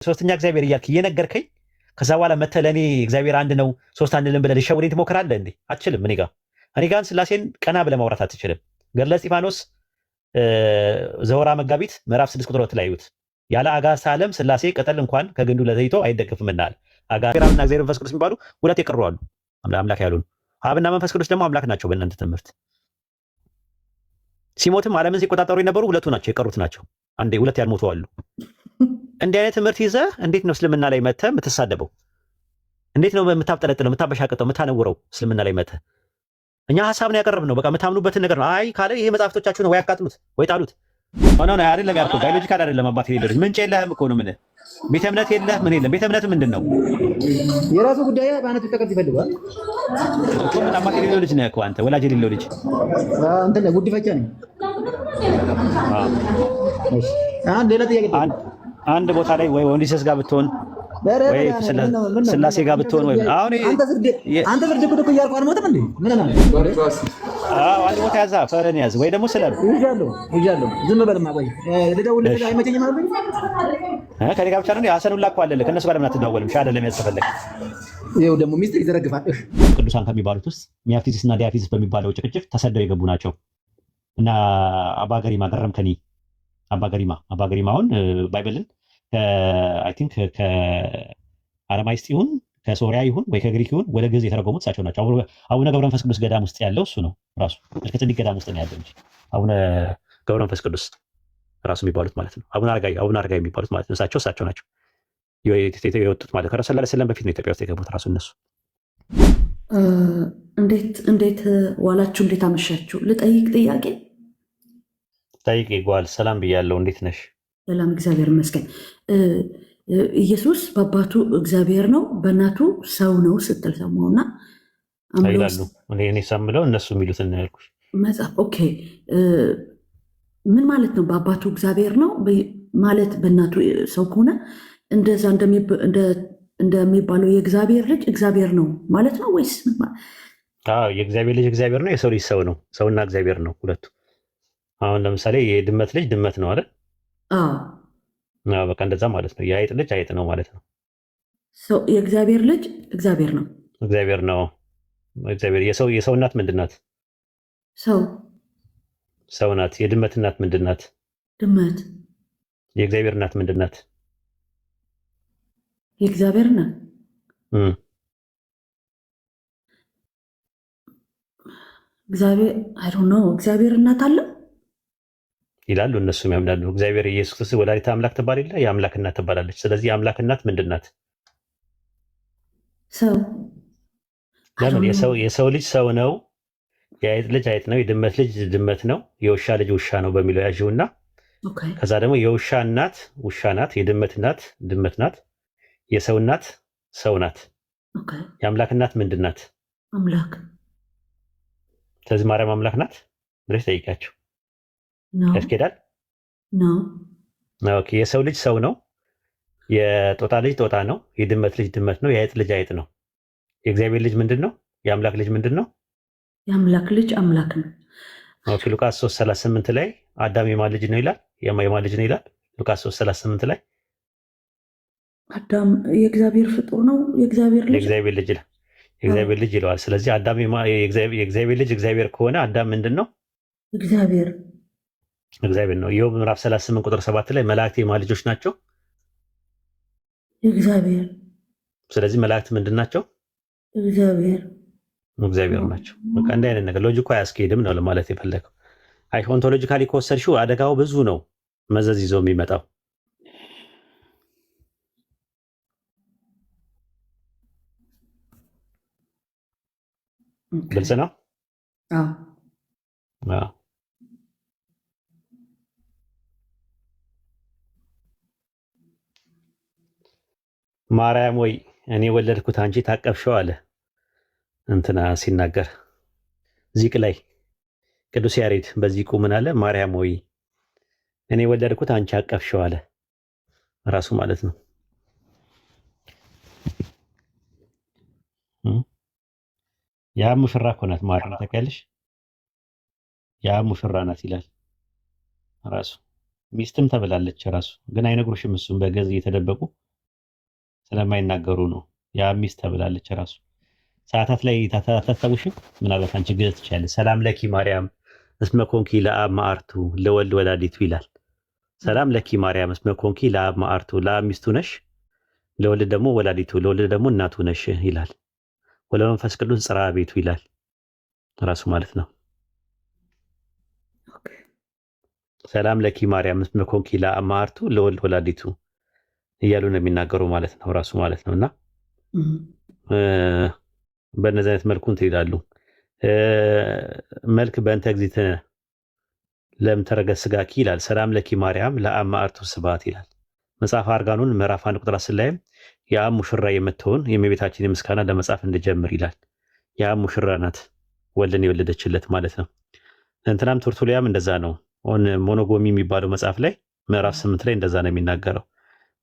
ሶስተኛ እግዚአብሔር እያልክ እየነገርከኝ ከዛ በኋላ መተህ ለእኔ እግዚአብሔር አንድ ነው ሶስት አንልም ብለህ ልሸውደኝ ትሞክራለህ እንዴ? አትችልም። እኔ ጋር ስላሴን ቀና ብለህ ማውራት አትችልም። ገድለ እስጢፋኖስ ዘወራ መጋቢት ምዕራፍ 6 ቁጥር 2 ላይ ይዩት። ያለ አጋዕዝተ ዓለም ስላሴ ቅጠል እንኳን ከግንዱ ለዘይቶ አይደገፍምና አለ። አጋዕዝተ ዓለምና እግዚአብሔር መንፈስ ቅዱስ የሚባሉ ሁለት የቀሩ አሉ፣ አምላክ ያሉን። አብና መንፈስ ቅዱስ ደግሞ አምላክ ናቸው። በእናንተ ትምህርት ሲሞትም ዓለምን ሲቆጣጠሩ የነበሩ ሁለቱ ናቸው፣ የቀሩት ናቸው። አንዴ ሁለት ያልሞቱ አሉ። እንዲህ አይነት ትምህርት ይዘህ እንዴት ነው እስልምና ላይ መተህ የምትሳደበው? እንዴት ነው የምታብጠለጥለው፣ የምታበሻቅጠው፣ የምታነውረው? እስልምና ላይ መተህ እኛ ሀሳብ ነው ያቀረብነው። በቃ የምታምኑበትን ነገር ነው። አይ ካለ ይሄ መጽሐፍቶቻችሁ ነው ወይ ያቃጥሉት ወይ ጣሉት። ሆኖ ነው አይደለም ያልኩህ። ባዮሎጂካል አይደለም አባቴ ልጅ ምንጭ የለህም እኮ ነው። ምን ቤተ እምነት የለህ ምን የለም። ቤተ እምነት ምንድን ነው? የራሱ ጉዳይ በአነቱ ተቀጥ ይፈልጋል እኮ። ምን አባቴ ልጅ ነህ እኮ አንተ፣ ወላጅ የሌለው ልጅ አንተ ነህ። ጉዲፈቻ ነኝ። ሌላ ጥያቄ አንድ ቦታ ላይ ወይ ወንዲሰስ ጋር ብትሆን ወይ ስላሴ ጋር ብትሆን ወይ አሁን አንተ ፍርድ እኮ እያልኩ አልሞትም እንዴ? ምን ነው? አንድ ቦታ ያዛ ፈረን ያዝ ወይ ደግሞ ስለም ይዣለሁ። ዝም በልማ ቆይ ልደውልልህ አይመቸኝም አልኩኝ። ከኔ ጋር ብቻ ነው ሐሰኑላ እኮ አለልህ። ከእነሱ ጋር ለምን አትደዋወልም? ሻ አይደለም ያስፈልግ። ይኸው ደግሞ ሚስጥር ይዘረግፋል። ቅዱሳን ከሚባሉት ውስጥ ሚያፊዚስ እና ዲያፊዚስ በሚባለው ጭቅጭቅ ተሰደው የገቡ ናቸው እና አባ ገሪማ ገረምከኒ አባ ገሪማ አሁን ባይብልን አይ ቲንክ ከአረማይስጥ ይሁን ከሶሪያ ይሁን ወይ ከግሪክ ይሁን ወደ ግዕዝ የተረጎሙት እሳቸው ናቸው። አቡነ ገብረ መንፈስ ቅዱስ ገዳም ውስጥ ያለው እሱ ነው ራሱ። እርግጥ ገዳም ውስጥ ነው ያለው እንጂ አቡነ ገብረ መንፈስ ቅዱስ ራሱ የሚባሉት ማለት ነው። አቡነ አረጋዊ የሚባሉት ማለት ነው። እሳቸው ናቸው የወጡት ማለት ከረሱል ሰለላሁ ዐለይሂ ወሰለም በፊት ነው ኢትዮጵያ ውስጥ የገቡት ራሱ እነሱ። እንዴት ዋላችሁ? እንዴት አመሻችሁ? ልጠይቅ ጥያቄ ጠይቅ ይጓል። ሰላም ብያለሁ። እንዴት ነሽ? ሰላም እግዚአብሔር ይመስገን። ኢየሱስ በአባቱ እግዚአብሔር ነው በእናቱ ሰው ነው ስትል ሰማሁና ይላሉ። እኔ ሳምለው እነሱ የሚሉትን ነው ያልኩሽ። መጽሐፍ ኦኬ። ምን ማለት ነው? በአባቱ እግዚአብሔር ነው ማለት በእናቱ ሰው ከሆነ እንደዛ እንደሚባለው የእግዚአብሔር ልጅ እግዚአብሔር ነው ማለት ነው ወይስ? የእግዚአብሔር ልጅ እግዚአብሔር ነው፣ የሰው ልጅ ሰው ነው። ሰውና እግዚአብሔር ነው ሁለቱ። አሁን ለምሳሌ የድመት ልጅ ድመት ነው አይደል? በቃ እንደዛ ማለት ነው። የአይጥ ልጅ አይጥ ነው ማለት ነው። የእግዚአብሔር ልጅ እግዚአብሔር ነው። እግዚአብሔር ነው። እግዚአብሔር የሰው እናት ምንድን ናት? ሰው ናት። የድመት እናት ምንድን ናት? ድመት። የእግዚአብሔር እናት ምንድን ናት? የእግዚአብሔር እናት እግዚአብሔር አይ ዶንት ኖ። እግዚአብሔር እናት አለ ይላሉ እነሱም ያምናሉ። እግዚአብሔር ኢየሱስ ክርስቶስ ወላዲተ አምላክ ትባል የለ የአምላክ እናት ትባላለች። ስለዚህ የአምላክ እናት ምንድን ናት? ሰው። ለምን የሰው ልጅ ሰው ነው፣ የአይጥ ልጅ አይጥ ነው፣ የድመት ልጅ ድመት ነው፣ የውሻ ልጅ ውሻ ነው በሚለው ያዥውና ከዛ ደግሞ የውሻ እናት ውሻ ናት፣ የድመት እናት ድመት ናት፣ የሰው እናት ሰው ናት። የአምላክ እናት ምንድን ናት? አምላክ። ስለዚህ ማርያም አምላክ ናት ብለሽ ጠይቃቸው ያስኬዳል? ኦኬ። የሰው ልጅ ሰው ነው፣ የጦጣ ልጅ ጦጣ ነው፣ የድመት ልጅ ድመት ነው፣ የአይጥ ልጅ አይጥ ነው። የእግዚአብሔር ልጅ ምንድን ነው? የአምላክ ልጅ ምንድን ነው? የአምላክ ልጅ አምላክ ነው። ኦኬ። ሉቃስ 3:38 ላይ አዳም የማን ልጅ ነው ይላል? የማን ልጅ ነው ይላል? ሉቃስ 3:38 ላይ አዳም የእግዚአብሔር ፍጡር ነው፣ የእግዚአብሔር ልጅ ይለዋል። ስለዚህ አዳም የእግዚአብሔር ልጅ እግዚአብሔር ከሆነ አዳም ምንድን ነው? እግዚአብሔር ነው። ኢዮብ ምዕራፍ 38 ቁጥር 7 ላይ መላእክት የማን ልጆች ናቸው? እግዚአብሔር። ስለዚህ መላእክት ምንድን ናቸው? እግዚአብሔር ናቸው። በቃ እንዲህ አይነት ነገር ሎጂኩ አያስኬድም ነው ለማለት የፈለገው። አይ ኦንቶሎጂካሊ ከወሰድሽው አደጋው ብዙ ነው፣ መዘዝ ይዞ የሚመጣው። ግልጽ ነው። ማርያም ወይ እኔ ወለድኩት አንቺ ታቀፍሽው አለ እንትና ሲናገር ዚቅ ላይ ቅዱስ ያሬድ በዚቁ ምን አለ? ማርያም ወይ እኔ ወለድኩት አንቺ አቀፍሽው አለ ራሱ ማለት ነው። ያ ሙሽራ እኮ ናት ማርያም ታውቂያለሽ? ያ ሙሽራ ናት ይላል ራሱ። ሚስትም ተብላለች ራሱ ግን አይነግሩሽም። እሱም በገዝ እየተደበቁ ስለማይናገሩ ነው። ያ ሚስት ተብላለች ራሱ ሰዓታት ላይ ታታታውሽም ምናልባት አንቺ ግዘት ትችላለች። ሰላም ለኪ ማርያም እስመ ኮንኪ ለአብ ማዕርቱ ለወልድ ወላዲቱ ይላል። ሰላም ለኪ ማርያም እስመ ኮንኪ ለአብ ማዕርቱ ለአብ ሚስቱ ነሽ፣ ለወልድ ደግሞ ወላዲቱ፣ ለወልድ ደግሞ እናቱ ነሽ ይላል። ወለመንፈስ ቅዱስ ጽርሐ ቤቱ ይላል ራሱ ማለት ነው። ሰላም ለኪ ማርያም እስመ ኮንኪ ለአብ ማዕርቱ ለወልድ ወላዲቱ እያሉ ነው የሚናገሩ ማለት ነው ራሱ ማለት ነውና በእነዚህ አይነት መልኩ እንትን ይላሉ። መልክ በእንተ እግዚእትነ ለም ተረገ ሥጋኪ ይላል። ሰላም ለኪ ማርያም ለአብ ማዕርቱ ስብሐት ይላል። መጽሐፈ አርጋኖን ምዕራፍ 1 ቁጥር 10 ላይም የአብ ሙሽራ የምትሆን የእመቤታችን ምስጋና ለመጻፍ እንድጀምር ይላል። የአብ ሙሽራ ናት ወልድን የወለደችለት ማለት ነው። እንትናም ቱርቱሊያም እንደዛ ነው። ሞኖጎሚ የሚባለው መጽሐፍ ላይ ምዕራፍ 8 ላይ እንደዛ ነው የሚናገረው።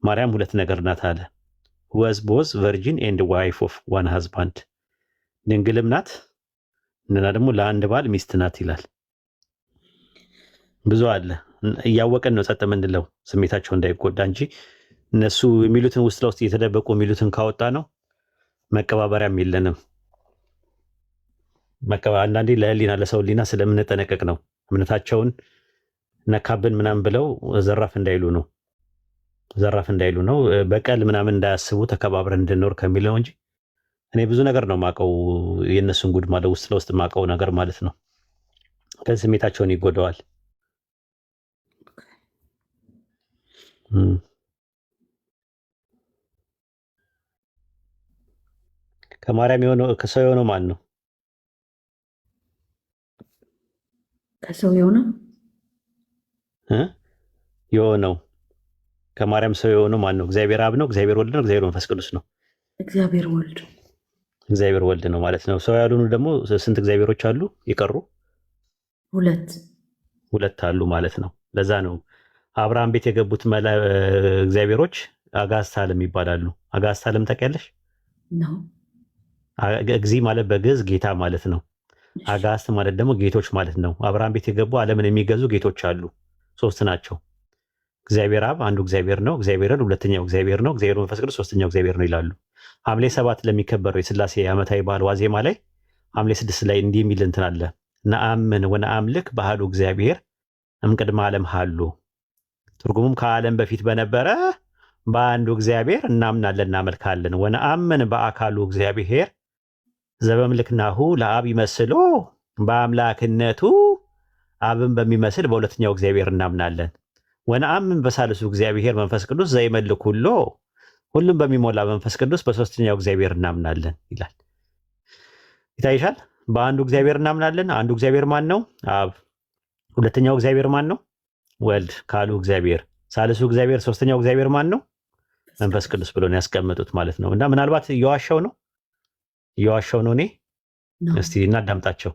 ማርያም ሁለት ነገር ናት አለ። ወዝ ቦዝ ቨርጂን ኤንድ ዋይፍ ኦፍ ዋን ሃዝባንድ፣ ድንግልም ናት እና ደግሞ ለአንድ ባል ሚስት ናት ይላል። ብዙ አለ። እያወቀን ነው ጸጥ የምንለው ስሜታቸው እንዳይጎዳ እንጂ እነሱ የሚሉትን ውስጥ ለውስጥ እየተደበቁ የሚሉትን ካወጣ ነው መቀባበሪያም የለንም። አንዳንዴ ለህሊና ለሰው ህሊና ስለምንጠነቀቅ ነው እምነታቸውን ነካብን ምናምን ብለው ዘራፍ እንዳይሉ ነው በቀል ምናምን እንዳያስቡ ተከባብረን እንድንኖር ከሚለው እንጂ እኔ ብዙ ነገር ነው ማቀው የእነሱን ጉድ ማለት ውስጥ ለውስጥ ማቀው ነገር ማለት ነው። ከዚህ ስሜታቸውን ይጎዳዋል። ከማርያም የሆነው ከሰው የሆነው ማን ነው? ከሰው የሆነው ከማርያም ሰው የሆነው ማን ነው? እግዚአብሔር አብ ነው? እግዚአብሔር ወልድ ነው? እግዚአብሔር መንፈስ ቅዱስ ነው? እግዚአብሔር ወልድ ነው ማለት ነው። ሰው ያልሆኑ ደግሞ ስንት እግዚአብሔሮች አሉ? የቀሩ ሁለት አሉ ማለት ነው። ለዛ ነው አብርሃም ቤት የገቡት እግዚአብሔሮች አጋዕዝተ ዓለም ይባላሉ። አጋዕዝተ ዓለም ታውቂያለሽ? እግዚ ማለት በግዕዝ ጌታ ማለት ነው። አጋዕዝት ማለት ደግሞ ጌቶች ማለት ነው። አብርሃም ቤት የገቡ ዓለምን የሚገዙ ጌቶች አሉ። ሶስት ናቸው። እግዚአብሔር አብ አንዱ እግዚአብሔር ነው። እግዚአብሔር ወልድ ሁለተኛው እግዚአብሔር ነው። እግዚአብሔር መንፈስ ቅዱስ ሶስተኛው እግዚአብሔር ነው ይላሉ። ሐምሌ 7 ለሚከበረው የሥላሴ ዓመታዊ በዓል ዋዜማ ላይ ሐምሌ 6 ላይ እንዲህ የሚል እንትን አለ። ነአምን ወነአምልክ በአሐዱ እግዚአብሔር እምቅድመ ዓለም ሀሉ። ትርጉሙም ከዓለም በፊት በነበረ በአንዱ እግዚአብሔር እናምናለን እናመልካለን። ወነአምን በአካሉ እግዚአብሔር ዘበምልክናሁ ለአብ ይመስሎ፣ በአምላክነቱ አብን በሚመስል በሁለተኛው እግዚአብሔር እናምናለን። ወነአምን በሳልሱ እግዚአብሔር መንፈስ ቅዱስ ዘይመልክ ሁሎ፣ ሁሉም በሚሞላ መንፈስ ቅዱስ በሶስተኛው እግዚአብሔር እናምናለን ይላል። ይታይሻል። በአንዱ እግዚአብሔር እናምናለን። አንዱ እግዚአብሔር ማን ነው? አብ። ሁለተኛው እግዚአብሔር ማን ነው? ወልድ ካሉ እግዚአብሔር። ሳልሱ እግዚአብሔር ሶስተኛው እግዚአብሔር ማን ነው? መንፈስ ቅዱስ ብሎ ነው ያስቀመጡት ማለት ነው። እና ምናልባት እየዋሻው ነው እኔ እስቲ እናዳምጣቸው።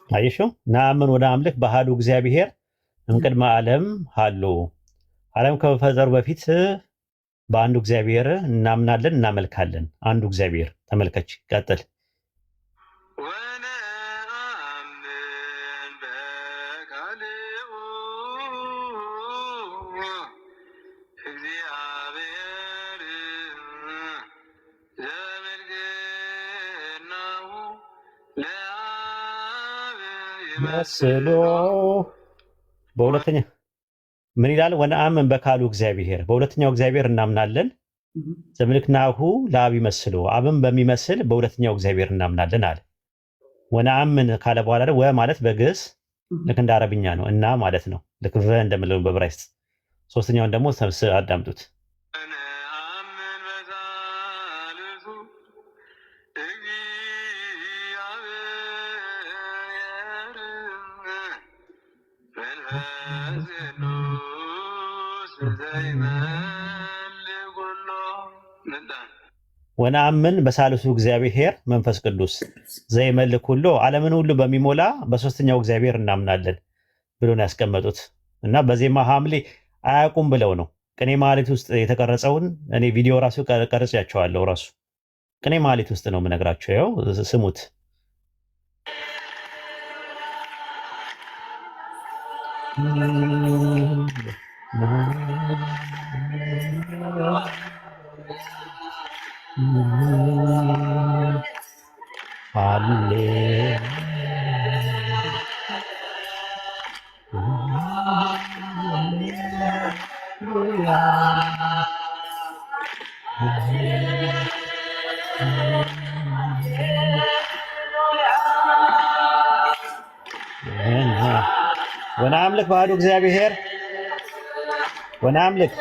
አየሽው? ነአምን ወነአምልክ በአሐዱ እግዚአብሔር እምቅድመ ዓለም ሀሎ፣ ዓለም ከመፈጠሩ በፊት በአንዱ እግዚአብሔር እናምናለን እናመልካለን። አንዱ እግዚአብሔር። ተመልከች፣ ቀጥል። መስሎ በሁለተኛ ምን ይላል? ወነአምን በካሉ እግዚአብሔር፣ በሁለተኛው እግዚአብሔር እናምናለን። ዘምልክናሁ ለአብ ይመስሎ፣ አብን በሚመስል በሁለተኛው እግዚአብሔር እናምናለን አለ። ወነአምን ካለ በኋላ ወ ማለት በግዕዝ ልክ እንደ አረብኛ ነው እና ማለት ነው። ልክ ቨ እንደምለው በዕብራይስጥ። ሶስተኛውን ደግሞ አዳምጡት። ወነአምን በሳልሱ እግዚአብሔር መንፈስ ቅዱስ ዘይመልክ ሁሉ ዓለምን ሁሉ በሚሞላ በሶስተኛው እግዚአብሔር እናምናለን ብሎ ነው ያስቀመጡት። እና በዜማ ሐምሌ አያውቁም ብለው ነው። ቅኔ ማህሌት ውስጥ የተቀረጸውን እኔ ቪዲዮ ራሱ ቀርጬያቸዋለሁ። ራሱ ቅኔ ማህሌት ውስጥ ነው የምነግራቸው። ያው ስሙት። ወነአምልክ ባህዱ እግዚአብሔር ወነአምልክ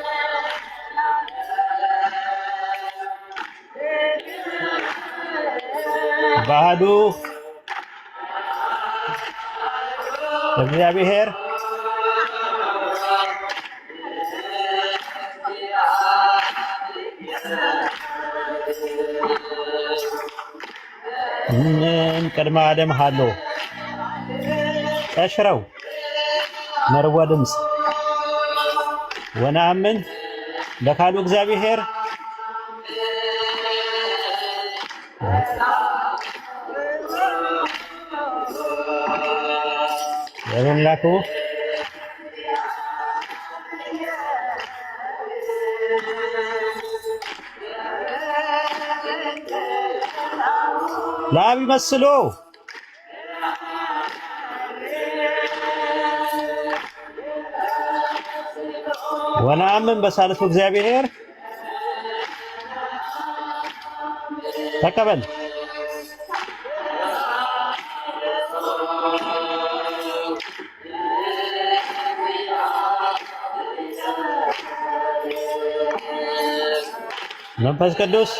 ባህዱ እግዚአብሔር ቅድመ ዓለም ሃሎ ቀሽረው መርዋ ድምፅ ወነአምን በካሉ እግዚአብሔር የመላኩ ለአብ ይመስሎ ወነአምን በሳልሱ እግዚአብሔር ተቀበል መንፈስ ቅዱስ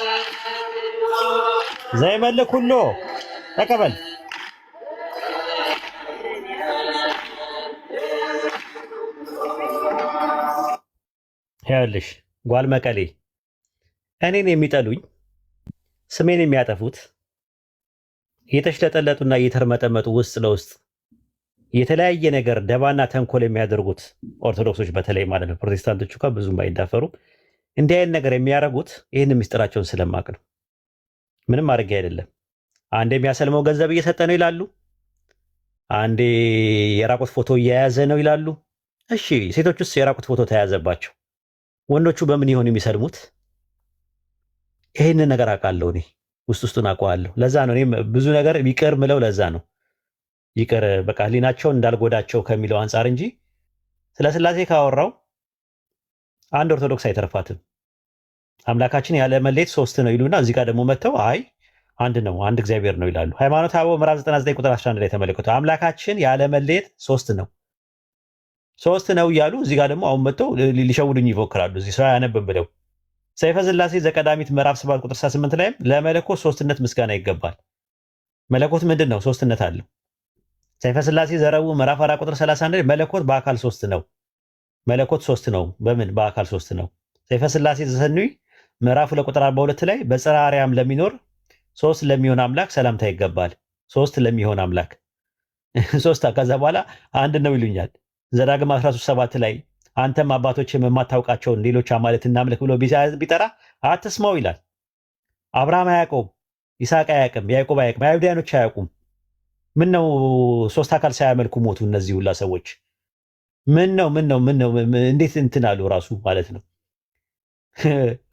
ዘይመልክ ሁሉ ተቀበል። ይኸውልሽ ጓል መቀሌ እኔን የሚጠሉኝ ስሜን የሚያጠፉት እየተሽለጠለጡና እየተርመጠመጡ ውስጥ ለውስጥ የተለያየ ነገር ደባና ተንኮል የሚያደርጉት ኦርቶዶክሶች በተለይ ማለት ነው። ፕሮቴስታንቶቹ እንኳ ብዙም አይዳፈሩ እንዲህ አይነት ነገር የሚያደርጉት ይህን ምስጢራቸውን ስለማቅ ነው። ምንም አድርጌ አይደለም። አንዴ የሚያሰልመው ገንዘብ እየሰጠ ነው ይላሉ። አንዴ የራቁት ፎቶ እየያዘ ነው ይላሉ። እሺ ሴቶች ውስጥ የራቁት ፎቶ ተያዘባቸው፣ ወንዶቹ በምን ይሆን የሚሰልሙት? ይህንን ነገር አውቃለሁ። እኔ ውስጡን አውቀዋለሁ። ለዛ ነው እኔም ብዙ ነገር ይቅር ምለው። ለዛ ነው ይቅር በቃ ህሊናቸውን እንዳልጎዳቸው ከሚለው አንጻር እንጂ ስለ ስላሴ ካወራው አንድ ኦርቶዶክስ አይተርፋትም። አምላካችን ያለ መለየት ሶስት ነው ይሉና እዚህ ጋር ደግሞ መጥተው አይ አንድ ነው አንድ እግዚአብሔር ነው ይላሉ። ሃይማኖተ አበው ምዕራፍ 99 ቁጥር 11 ላይ ተመለከቱ። አምላካችን ያለ መለየት ሶስት ነው እያሉ እዚህ ጋር ደግሞ አሁን መጥተው ሊሸውዱኝ ይፎክራሉ። እዚህ ሰው አያነብም ብለው ሰይፈ ሥላሴ ዘቀዳሚት ምዕራፍ 7 ቁጥር 8 ላይም ለመለኮት ሶስትነት ምስጋና ይገባል። መለኮት ምንድን ነው? ሶስትነት አለው። ሰይፈ ሥላሴ ዘረቡ ምዕራፍ 4 ቁጥር 31 ላይ መለኮት በአካል ሶስት ነው። መለኮት ሶስት ነው። በምን? በአካል ሶስት ነው። ሰይፈ ሥላሴ ዘሰኑይ ምዕራፍ 2 ቁጥር 42 ላይ በጽርሐ አርያም ለሚኖር ሶስት ለሚሆን አምላክ ሰላምታ ይገባል። ሶስት ለሚሆን አምላክ ሶስት ከዛ በኋላ አንድ ነው ይሉኛል። ዘዳግም 13:7 ላይ አንተም አባቶች የማታውቃቸውን ሌሎች አማልክት እናምልክ ብሎ ቢጠራ አትስማው ይላል። አብርሃም አያውቀውም፣ ይስሐቅ አያውቅም፣ ያዕቆብ አያውቅም፣ አይሁዳኖች አያውቁም። ምን ነው ሶስት አካል ሳያመልኩ ሞቱ እነዚህ ሁላ ሰዎች? ምን ነው እንዴት እንትን አሉ ራሱ ማለት ነው።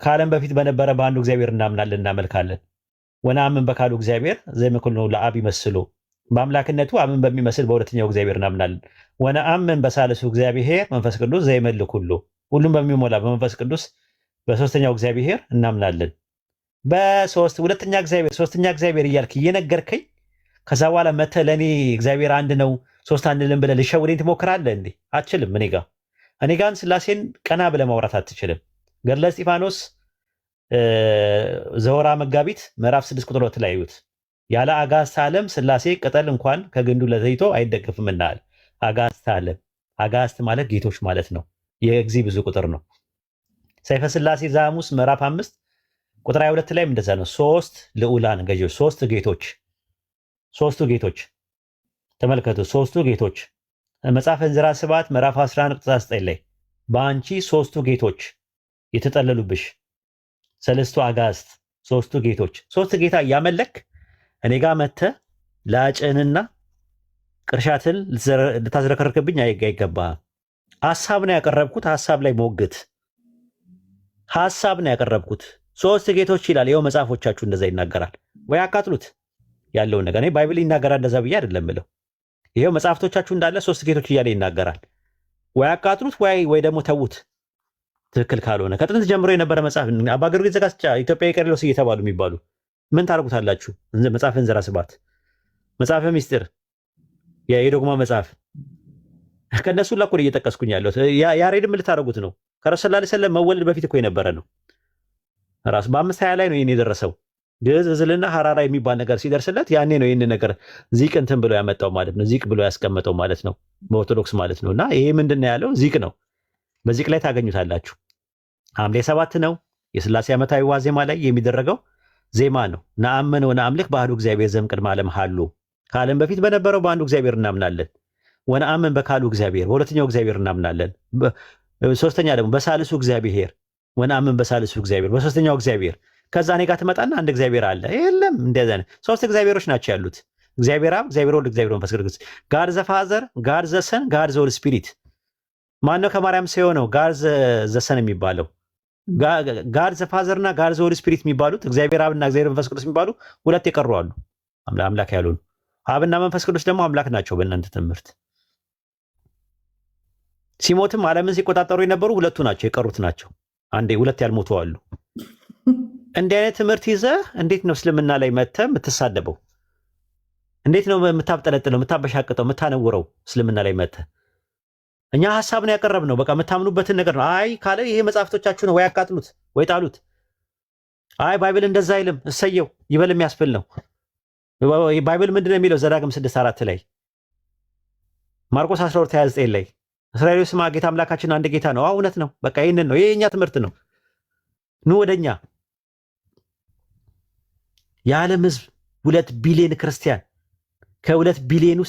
ከዓለም በፊት በነበረ በአንዱ እግዚአብሔር እናምናለን እናመልካለን። ወነአምን በካሉ እግዚአብሔር ዘይመክል ነው ለአብ ይመስሎ በአምላክነቱ አምን በሚመስል በሁለተኛው እግዚአብሔር እናምናለን። ወነአምን በሳልሱ እግዚአብሔር መንፈስ ቅዱስ ዘይመልክ ሁሉም በሚሞላ በመንፈስ ቅዱስ በሶስተኛው እግዚአብሔር እናምናለን። ሁለተኛ እግዚአብሔር ሶስተኛ እግዚአብሔር እያልክ እየነገርከኝ ከዛ በኋላ መተህ ለእኔ እግዚአብሔር አንድ ነው ሶስት አንልም ብለህ ልሸውደኝ ትሞክራለህ እንዴ? አትችልም። እኔ ጋር ስላሴን ቀና ብለህ ማውራት አትችልም። ገድለ እስጢፋኖስ ዘወራ መጋቢት ምዕራፍ 6 ቁጥር 2 ላይ እዩት። ያለ አጋዕዝተ ዓለም ስላሴ ቅጠል እንኳን ከግንዱ ለዘይቶ አይደገፍምና አለ። አጋዕዝተ ዓለም፣ አጋዕዝት ማለት ጌቶች ማለት ነው። የእግዚእ ብዙ ቁጥር ነው። ሰይፈ ሥላሴ ዘሐሙስ ምዕራፍ 5 ቁጥር 22 ላይ እንደዛ ነው። ሶስት ልዑላን ገዢዎች፣ ሶስቱ ጌቶች ተመልከቱ። ሶስቱ ጌቶች መጽሐፈ እንዝራ ስብዓት ምዕራፍ 11 ቁጥር 9 ላይ በአንቺ ሶስቱ ጌቶች የተጠለሉብሽ ሰለስቱ አጋዕዝት፣ ሶስቱ ጌቶች፣ ሶስት ጌታ እያመለክ እኔ ጋር መጥተህ ላጭንና ቅርሻትን ልታዝረከርክብኝ አይገባህም። ሀሳብ ነው ያቀረብኩት። ሀሳብ ላይ ሞግት። ሀሳብ ነው ያቀረብኩት። ሶስት ጌቶች ይላል። ይኸው መጽሐፎቻችሁ እንደዛ ይናገራል። ወይ አቃጥሉት ያለውን ነገር። እኔ ባይብል ይናገራል እንደዛ ብዬ አይደለም ብለው። ይኸው መጽሐፍቶቻችሁ እንዳለ ሶስት ጌቶች እያለ ይናገራል። ወይ አቃጥሉት ወይ ደግሞ ተዉት። ትክክል ካልሆነ ከጥንት ጀምሮ የነበረ መጽሐፍ አባ ጊዮርጊስ ዘጋስጫ፣ ኢትዮጵያዊ ቄርሎስ እየተባሉ የሚባሉ ምን ታደርጉታላችሁ? መጽሐፈ እንዝራ ስብዓት፣ መጽሐፈ ሚስጥር፣ የዶግማ መጽሐፍ ከእነሱ ላኩ እየጠቀስኩኝ ያለሁት። ያሬድም ልታደርጉት ነው። ከረሱል ሰለላሁ ዐለይሂ ወሰለም መወለድ በፊት እኮ የነበረ ነው። ራሱ በ520 ላይ ነው ይህን የደረሰው። ግዕዝ እዝልና ሐራራ የሚባል ነገር ሲደርስለት ያኔ ነው ይህን ነገር ዚቅ እንትን ብሎ ያመጣው ማለት ነው። ዚቅ ብሎ ያስቀመጠው ማለት ነው፣ በኦርቶዶክስ ማለት ነው። እና ይሄ ምንድን ነው ያለው? ዚቅ ነው። በዚቅ ላይ ታገኙታላችሁ። ሐምሌ 7 ነው የሥላሴ ዓመታዊ ዋዜማ ላይ የሚደረገው ዜማ ነው። ነአምን ወነአምልክ በአሐዱ እግዚአብሔር ዘእምቅድመ ዓለም ሀሉ፣ ከዓለም በፊት በነበረው በአንዱ እግዚአብሔር እናምናለን። ወነአምን በካሉ እግዚአብሔር፣ በሁለተኛው እግዚአብሔር እናምናለን። ሶስተኛ ደግሞ በሳልሱ እግዚአብሔር፣ ወነአምን በሳልሱ እግዚአብሔር፣ በሶስተኛው እግዚአብሔር። ከዛ እኔ ጋር ትመጣና አንድ እግዚአብሔር አለ። የለም እንደዛ ነው። ሶስት እግዚአብሔሮች ናቸው ያሉት፣ እግዚአብሔር አብ፣ እግዚአብሔር ወልድ፣ እግዚአብሔር መንፈስ ቅዱስ። ጋድ ዘ ፋዘር፣ ጋድ ዘ ሰን፣ ጋድ ዘ ሆሊ ስፒሪት። ማነው ከማርያም ሰው የሆነው? ጋድ ዘ ሰን የሚባለው ጋድ ዘ ፋዘር እና ጋድ ዘ ሆሊ ስፒሪት የሚባሉት እግዚአብሔር አብና እግዚአብሔር መንፈስ ቅዱስ የሚባሉ ሁለት የቀሩ አሉ፣ አምላክ ያልሆኑ። አብና መንፈስ ቅዱስ ደግሞ አምላክ ናቸው በእናንተ ትምህርት። ሲሞትም ዓለምን ሲቆጣጠሩ የነበሩ ሁለቱ ናቸው፣ የቀሩት ናቸው። አንዴ ሁለት ያልሞቱ አሉ። እንዲህ አይነት ትምህርት ይዘህ እንዴት ነው እስልምና ላይ መተህ የምትሳደበው? እንዴት ነው የምታብጠለጥለው፣ የምታበሻቅጠው፣ የምታነውረው? እስልምና ላይ መተህ እኛ ሀሳብ ነው ያቀረብነው። በቃ የምታምኑበትን ነገር ነው። አይ ካለ ይሄ መጽሐፍቶቻችሁ ነው፣ ወይ ያቃጥሉት ወይ ጣሉት። አይ ባይብል እንደዛ አይልም፣ እሰየው ይበል የሚያስብል ነው። ባይብል ምንድን ነው የሚለው? ዘዳግም 6:4 ላይ፣ ማርቆስ 12:29 ላይ እስራኤል ስማ ጌታ አምላካችን አንድ ጌታ ነው። እውነት ነው። በቃ ይህንን ነው፣ ይሄ የኛ ትምህርት ነው። ኑ ወደኛ። የዓለም ህዝብ 2 ቢሊዮን ክርስቲያን ከ2 ቢሊዮን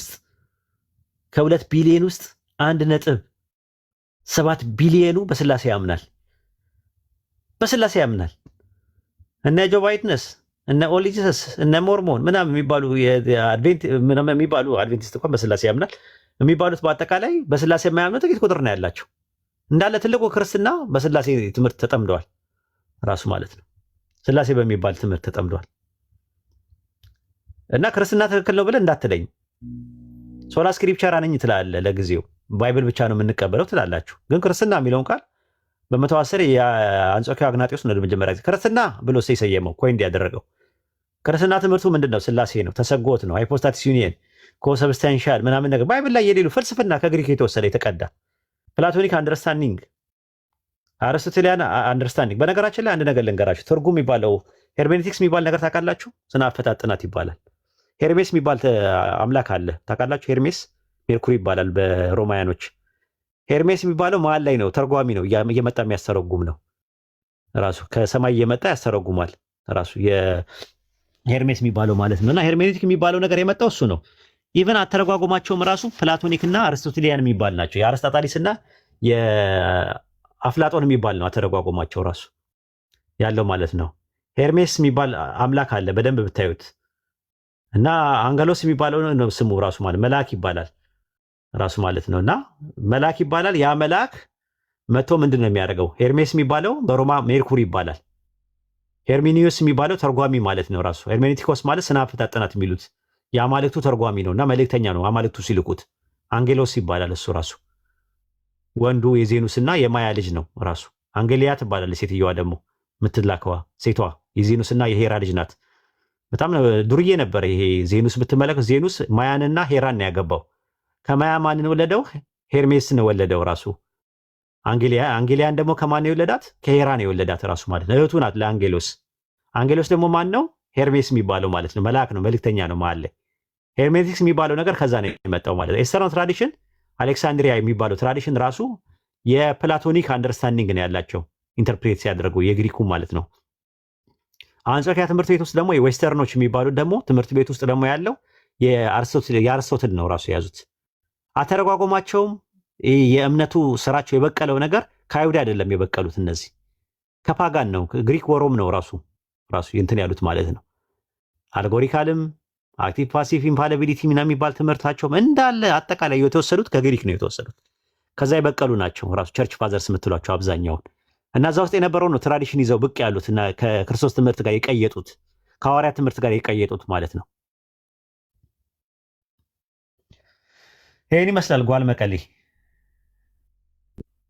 ውስጥ 1.7 ቢሊዮኑ በስላሴ ያምናል። እነ ጆባ ዊትነስ፣ እነ ኦንሊ ጂሰስ፣ እነ ሞርሞን ምናምን የሚባሉ አድቬንቲስት እንኳን በስላሴ ያምናል የሚባሉት በአጠቃላይ በስላሴ የማያምኑ ጥቂት ቁጥር ነው ያላቸው። እንዳለ ትልቁ ክርስትና በስላሴ ትምህርት ተጠምደዋል ራሱ ማለት ነው። ስላሴ በሚባል ትምህርት ተጠምደዋል። እና ክርስትና ትክክል ነው ብለህ እንዳትለኝ። ሶላ ስክሪፕቸር ነኝ ትላለህ ለጊዜው፣ ባይብል ብቻ ነው የምንቀበለው ትላላችሁ። ግን ክርስትና የሚለውን ቃል በ110 የአንጾኪያ አግናጢዎስ ነው ለመጀመሪያ ጊዜ ክርስትና ብሎ የሰየመው ኮይን ያደረገው። ክርስትና ትምህርቱ ምንድን ነው? ስላሴ ነው፣ ተሰጎት ነው፣ ሃይፖስታቲስ ዩኒየን፣ ኮሰብስታንሻል ምናምን ነገር ባይብል ላይ የሌሉ ፍልስፍና ከግሪክ የተወሰደ የተቀዳ ፕላቶኒክ አንደርስታንዲንግ፣ አርስቶቴሊያን አንደርስታንዲንግ። በነገራችን ላይ አንድ ነገር ልንገራችሁ። ትርጉም የሚባለው ሄርሜኔቲክስ የሚባል ነገር ታውቃላችሁ? ስነ አፈታት ጥናት ይባላል። ሄርሜስ የሚባል አምላክ አለ ታውቃላችሁ? ሄርሜስ ሜርኩሪ ይባላል በሮማያኖች። ሄርሜስ የሚባለው መሀል ላይ ነው፣ ተርጓሚ ነው፣ እየመጣ የሚያስተረጉም ነው። ራሱ ከሰማይ እየመጣ ያስተረጉማል ራሱ የሄርሜስ የሚባለው ማለት ነው። እና ሄርሜኔቲክ የሚባለው ነገር የመጣው እሱ ነው። ኢቨን አተረጓጎማቸውም ራሱ ፕላቶኒክ እና አርስቶቴሊያን የሚባል ናቸው። የአርስጣጣሊስ እና የአፍላጦን የሚባል ነው አተረጓጎማቸው ራሱ ያለው ማለት ነው። ሄርሜስ የሚባል አምላክ አለ በደንብ ብታዩት። እና አንገሎስ የሚባለው ነው ስሙ ራሱ ማለት መልአክ ይባላል ራሱ ማለት ነው። እና መልአክ ይባላል። ያ መልአክ መጥቶ ምንድን ነው የሚያደርገው? ሄርሜስ የሚባለው በሮማ ሜርኩሪ ይባላል። ሄርሚኒዮስ የሚባለው ተርጓሚ ማለት ነው ራሱ። ሄርሜኔቲኮስ ማለት ስነ አፈታት ጥናት የሚሉት የአማልክቱ ተርጓሚ ነው እና መልእክተኛ ነው። አማልክቱ ሲልኩት አንጌሎስ ይባላል እሱ ራሱ። ወንዱ የዜኑስ እና የማያ ልጅ ነው ራሱ። አንጌሊያ ትባላለች ሴትየዋ ደግሞ የምትላከዋ ሴቷ የዜኑስ እና የሄራ ልጅ ናት። በጣም ዱርዬ ነበረ ይሄ ዜኑስ ብትመለከት። ዜኑስ ማያንና ሄራን ነው ያገባው። ከማያ ማንን ወለደው? ሄርሜስን ወለደው ራሱ። አንጌሊያን ደግሞ ከማን የወለዳት? ከሄራ ነው የወለዳት ራሱ ማለት ነው። እህቱ ናት ለአንጌሎስ። አንጌሎስ ደግሞ ማን ነው? ሄርሜስ የሚባለው ማለት ነው። መልአክ ነው፣ መልእክተኛ ነው ማለት ላይ። ሄርሜቲክስ የሚባለው ነገር ከዛ ነው የመጣው ማለት ነው። ኤስተርን ትራዲሽን፣ አሌክሳንድሪያ የሚባለው ትራዲሽን ራሱ የፕላቶኒክ አንደርስታንዲንግ ነው ያላቸው ኢንተርፕሬት ሲያደርጉ የግሪኩ ማለት ነው። አንጾኪያ ትምህርት ቤት ውስጥ ደግሞ የዌስተርኖች የሚባሉት ደግሞ ትምህርት ቤት ውስጥ ደግሞ ያለው የአርስቶትል ነው ራሱ የያዙት። አተረጓጎማቸውም የእምነቱ ስራቸው የበቀለው ነገር ከአይሁድ አይደለም የበቀሉት። እነዚህ ከፓጋን ነው፣ ግሪክ ወሮም ነው ራሱ እንትን ያሉት ማለት ነው። አልጎሪካልም አክቲቭ ፓሲቭ ኢምፓላቢሊቲ ምናምን የሚባል ትምህርታቸውም እንዳለ አጠቃላይ የተወሰዱት ከግሪክ ነው የተወሰዱት። ከዛ የበቀሉ ናቸው ራሱ ቸርች ፋዘርስ የምትሏቸው አብዛኛውን። እና እዛ ውስጥ የነበረው ነው ትራዲሽን ይዘው ብቅ ያሉት እና ከክርስቶስ ትምህርት ጋር የቀየጡት ከሐዋርያት ትምህርት ጋር የቀየጡት ማለት ነው። ይህን ይመስላል ጓል መቀሌ።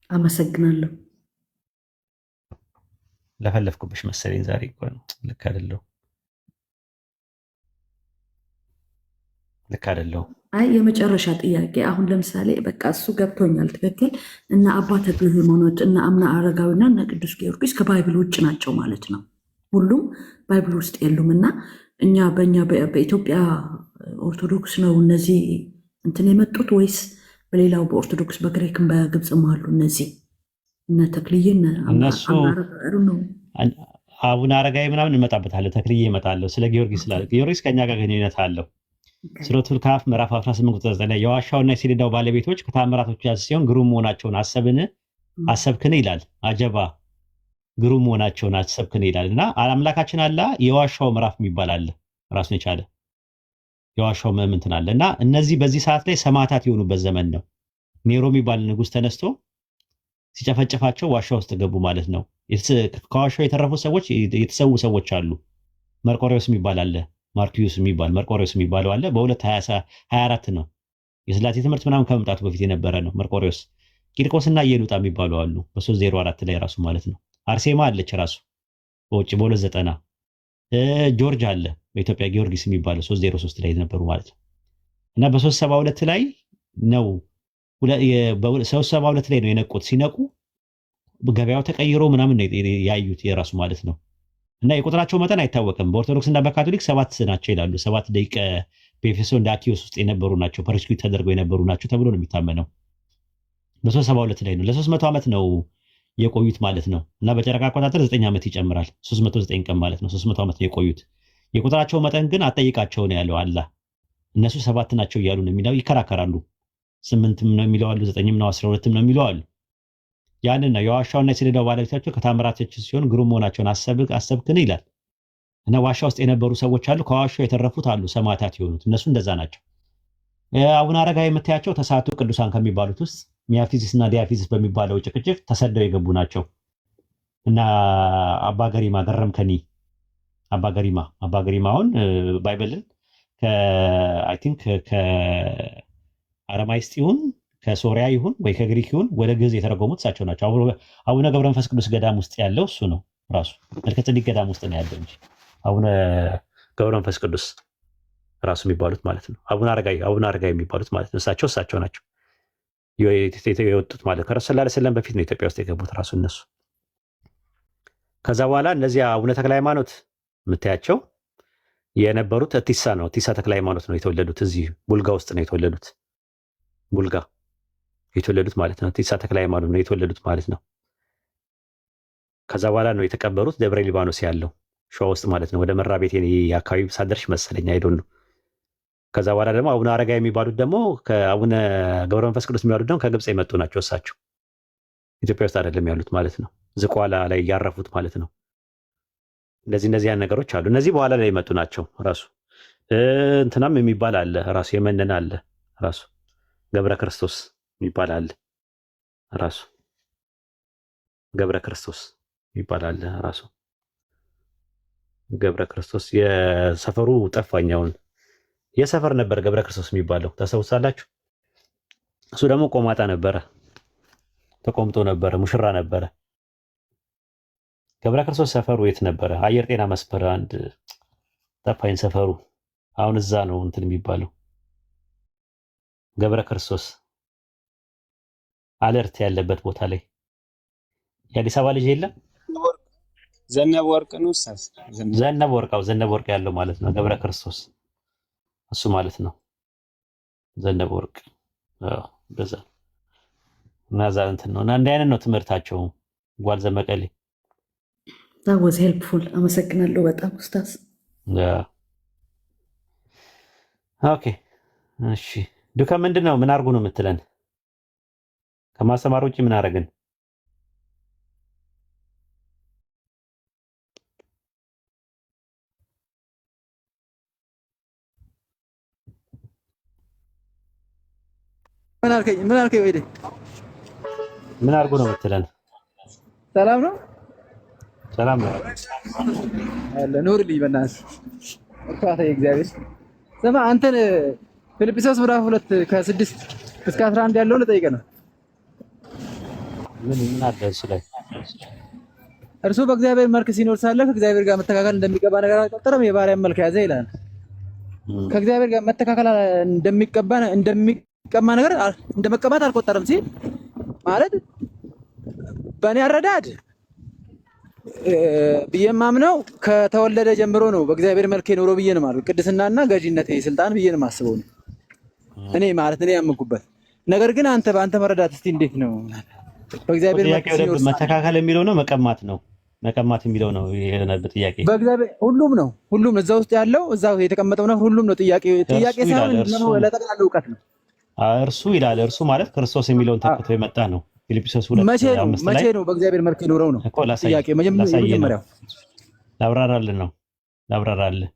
አመሰግናለሁ። ለፈለፍኩብሽ መሰለኝ ዛሬ ልክ አይደለሁም። አይ የመጨረሻ ጥያቄ አሁን ለምሳሌ በቃ እሱ ገብቶኛል፣ ትክክል። እና አባ ተክለ ሃይማኖት እና አቡነ አረጋዊና እና ቅዱስ ጊዮርጊስ ከባይብል ውጭ ናቸው ማለት ነው። ሁሉም ባይብል ውስጥ የሉም። እና እኛ በኢትዮጵያ ኦርቶዶክስ ነው እነዚህ እንትን የመጡት ወይስ በሌላው በኦርቶዶክስ በግሪክም በግብፅም አሉ እነዚህ እነ ተክልዬ እነሱ አቡነ አረጋዊ ምናምን እንመጣበታለን። ተክልዬ እመጣለሁ። ስለ ጊዮርጊስ ከኛ ጋር ግንኙነት አለው። ሱረቱል ካፍ ምዕራፍ 18 ቁጥር 9 ላይ የዋሻውና የሰሌዳው ባለቤቶች ከታምራቶች ያዝ ሲሆን ግሩም መሆናቸውን አሰብክን ይላል። አጀባ ግሩም መሆናቸውን አሰብክን ይላል። እና አምላካችን አላ የዋሻው ምዕራፍ የሚባል አለ ራሱን የቻለ የዋሻው ምዕምንትን አለ። እና እነዚህ በዚህ ሰዓት ላይ ሰማዕታት የሆኑበት ዘመን ነው። ኔሮ የሚባል ንጉስ ተነስቶ ሲጨፈጭፋቸው ዋሻ ውስጥ ገቡ ማለት ነው። ከዋሻው የተረፉ ሰዎች የተሰዉ ሰዎች አሉ። መርቆሬዎስ የሚባል አለ፣ ማርኪዩስ የሚባል መርቆሬዎስ የሚባለው አለ። በ224 ነው የስላሴ ትምህርት ምናምን ከመምጣቱ በፊት የነበረ ነው መርቆሬዎስ። ቂርቆስና ኢየሉጣ የሚባሉ አሉ በ304 ላይ ራሱ ማለት ነው። አርሴማ አለች ራሱ በውጭ በ290። ጆርጅ አለ በኢትዮጵያ ጊዮርጊስ የሚባለው 303 ላይ ነበሩ ማለት ነው። እና በ372 ላይ ነው በ372 ላይ ነው የነቁት። ሲነቁ ገበያው ተቀይሮ ምናምን ያዩት የራሱ ማለት ነው። እና የቁጥራቸው መጠን አይታወቅም። በኦርቶዶክስ እና በካቶሊክ 7 ናቸው ይላሉ። 7 ደቂቀ በኤፌሶን እንደ አኪዮስ ውስጥ የነበሩ ናቸው፣ ፐርሲኪዩት ተደርገው የነበሩ ናቸው ተብሎ ነው የሚታመነው። በ372 ላይ ነው። ለ300 ዓመት ነው የቆዩት ማለት ነው። እና በጨረቃ አቆጣጠር 9 ዓመት ይጨምራል። 309 ቀን ማለት ነው። 300 ዓመት ነው የቆዩት። የቁጥራቸው መጠን ግን አጠይቃቸው ነው ያለው አላህ። እነሱ 7 ናቸው እያሉ ነው የሚለው፣ ይከራከራሉ። 8ም ነው የሚለው አሉ፣ 9ም ነው 12ም ነው የሚለው አሉ። ያንን ነው የዋሻውና የሰሌዳው ባለቤቶቻቸው ከታምራቶች ሲሆን ግሩም መሆናቸውን አሰብክን ይላል። እና ዋሻ ውስጥ የነበሩ ሰዎች አሉ፣ ከዋሻው የተረፉት አሉ፣ ሰማዕታት የሆኑት እነሱ እንደዛ ናቸው። አቡነ አረጋዊ የምታያቸው ተስዓቱ ቅዱሳን ከሚባሉት ውስጥ ሚያፊዚስ እና ዲያፊዚስ በሚባለው ጭቅጭቅ ተሰደው የገቡ ናቸው። እና አባ ገሪማ ገረምከኒ አባ ገሪማውን ባይብልን አይ ቲንክ ከአረማይስጥ ይሁን ከሶሪያ ይሁን ወይ ከግሪክ ይሁን ወደ ግዕዝ የተረጎሙት እሳቸው ናቸው። አቡነ ገብረ መንፈስ ቅዱስ ገዳም ውስጥ ያለው እሱ ነው ራሱ። መልከ ጼዴቅ ገዳም ውስጥ ነው ያለው እንጂ አቡነ ገብረ መንፈስ ቅዱስ ራሱ የሚባሉት ማለት ነው። አቡነ አረጋዊ የሚባሉት ማለት ነው። እሳቸው ናቸው የወጡት ማለት ከረሱል ሰለላሁ ዐለይሂ ወሰለም በፊት ነው ኢትዮጵያ ውስጥ የገቡት ራሱ እነሱ። ከዛ በኋላ እነዚያ አቡነ ተክለ ሃይማኖት የምታያቸው የነበሩት እቲሳ ነው። እቲሳ ተክለ ሃይማኖት ነው የተወለዱት። እዚህ ቡልጋ ውስጥ ነው የተወለዱት። ቡልጋ የተወለዱት ማለት ነው። እቲሳ ተክለ ሃይማኖት ነው የተወለዱት ማለት ነው። ከዛ በኋላ ነው የተቀበሩት ደብረ ሊባኖስ ያለው ሸዋ ውስጥ ማለት ነው። ወደ መራ ቤቴ አካባቢ ሳደርሽ መሰለኝ አይዶን ነው። ከዛ በኋላ ደግሞ አቡነ አረጋዊ የሚባሉት ደግሞ ከአቡነ ገብረ መንፈስ ቅዱስ የሚባሉት ደግሞ ከግብፅ የመጡ ናቸው። እሳቸው ኢትዮጵያ ውስጥ አይደለም ያሉት ማለት ነው። ዝቋላ ላይ ያረፉት ማለት ነው። እነዚህ ያን ነገሮች አሉ። እነዚህ በኋላ ላይ የመጡ ናቸው። ራሱ እንትናም የሚባል አለ ራሱ የመነን አለ ራሱ ገብረ ክርስቶስ የሚባል አለ ራሱ ገብረ ክርስቶስ የሚባል አለ ራሱ ገብረ ክርስቶስ። የሰፈሩ ጠፋኛውን የሰፈር ነበር ገብረ ክርስቶስ የሚባለው ታስታውሳላችሁ? እሱ ደግሞ ቆማጣ ነበረ፣ ተቆምጦ ነበረ፣ ሙሽራ ነበረ። ገብረ ክርስቶስ ሰፈሩ የት ነበረ? አየር ጤና መስመር አንድ ጠፋኝ ሰፈሩ። አሁን እዛ ነው እንትን የሚባለው ገብረ ክርስቶስ አለርት ያለበት ቦታ ላይ የአዲስ አበባ ልጅ የለም። ዘነበ ወርቅ ነው። ዘነበ ወርቅ ያለው ማለት ነው ገብረ ክርስቶስ እሱ ማለት ነው። ዘነበ ወርቅ በዛ እና ዛ እንትን ነው እና እንዲህ አይነት ነው ትምህርታቸው። ጓል ዘመቀሌ that was helpful አመሰግናለሁ በጣም ኡስታዝ። ኦኬ እሺ ዱካ ምንድን ነው? ምን አድርጉ ነው የምትለን? ከማስተማር ውጭ ምን አደረግን? ምን አልከኝ ወይዴ? ምን አድርጉ ነው የምትለን? ሰላም ነው ሰላም ነው አለ ኑርልኝ በእናትህ እርካታ እግዚአብሔር። ስማ አንተን ፊልጵስዩስ ምዕራፍ 2 ከ6 እስከ 11 ያለውን ልጠይቅህ ነው። ምን አለ እሱ ላይ? እርሱ በእግዚአብሔር መልክ ሲኖር ሳለ ከእግዚአብሔር ጋር መተካከል እንደሚገባ ነገር አልቆጠረም፣ የባሪያን መልክ ያዘ ይላል። ከእግዚአብሔር ጋር መተካከል እንደሚቀማ ነገር እንደመቀባት አልቆጠረም ሲል ማለት በእኔ አረዳድ ብዬ የማምነው ከተወለደ ጀምሮ ነው በእግዚአብሔር መልክ የኖረው ብዬ ነው ማለት ቅድስናና ገዢነት ስልጣን ብዬ ነው የማስበው ነው እኔ ያመንኩበት ነገር። ግን በአንተ መረዳት እስቲ እንዴት ነው በእግዚአብሔር መልክ ሲኖር መተካከል የሚለው ነው መቀማት ነው? መቀማት የሚለው ነው የሆነበት ጥያቄ። በእግዚአብሔር ሁሉም እዛ ውስጥ ያለው እዛው የተቀመጠው ነው ሁሉም ነው። ጥያቄ ሳይሆን ለጠቅላላ እውቀት ነው። እርሱ ይላል። እርሱ ማለት ክርስቶስ የሚለውን ተክቶ የመጣ ነው። ፊልጵስዩስ 2 መቼ ነው በእግዚአብሔር መልክ የኖረው ነው ጥያቄ። መጀመሪያው ላብራራልህ።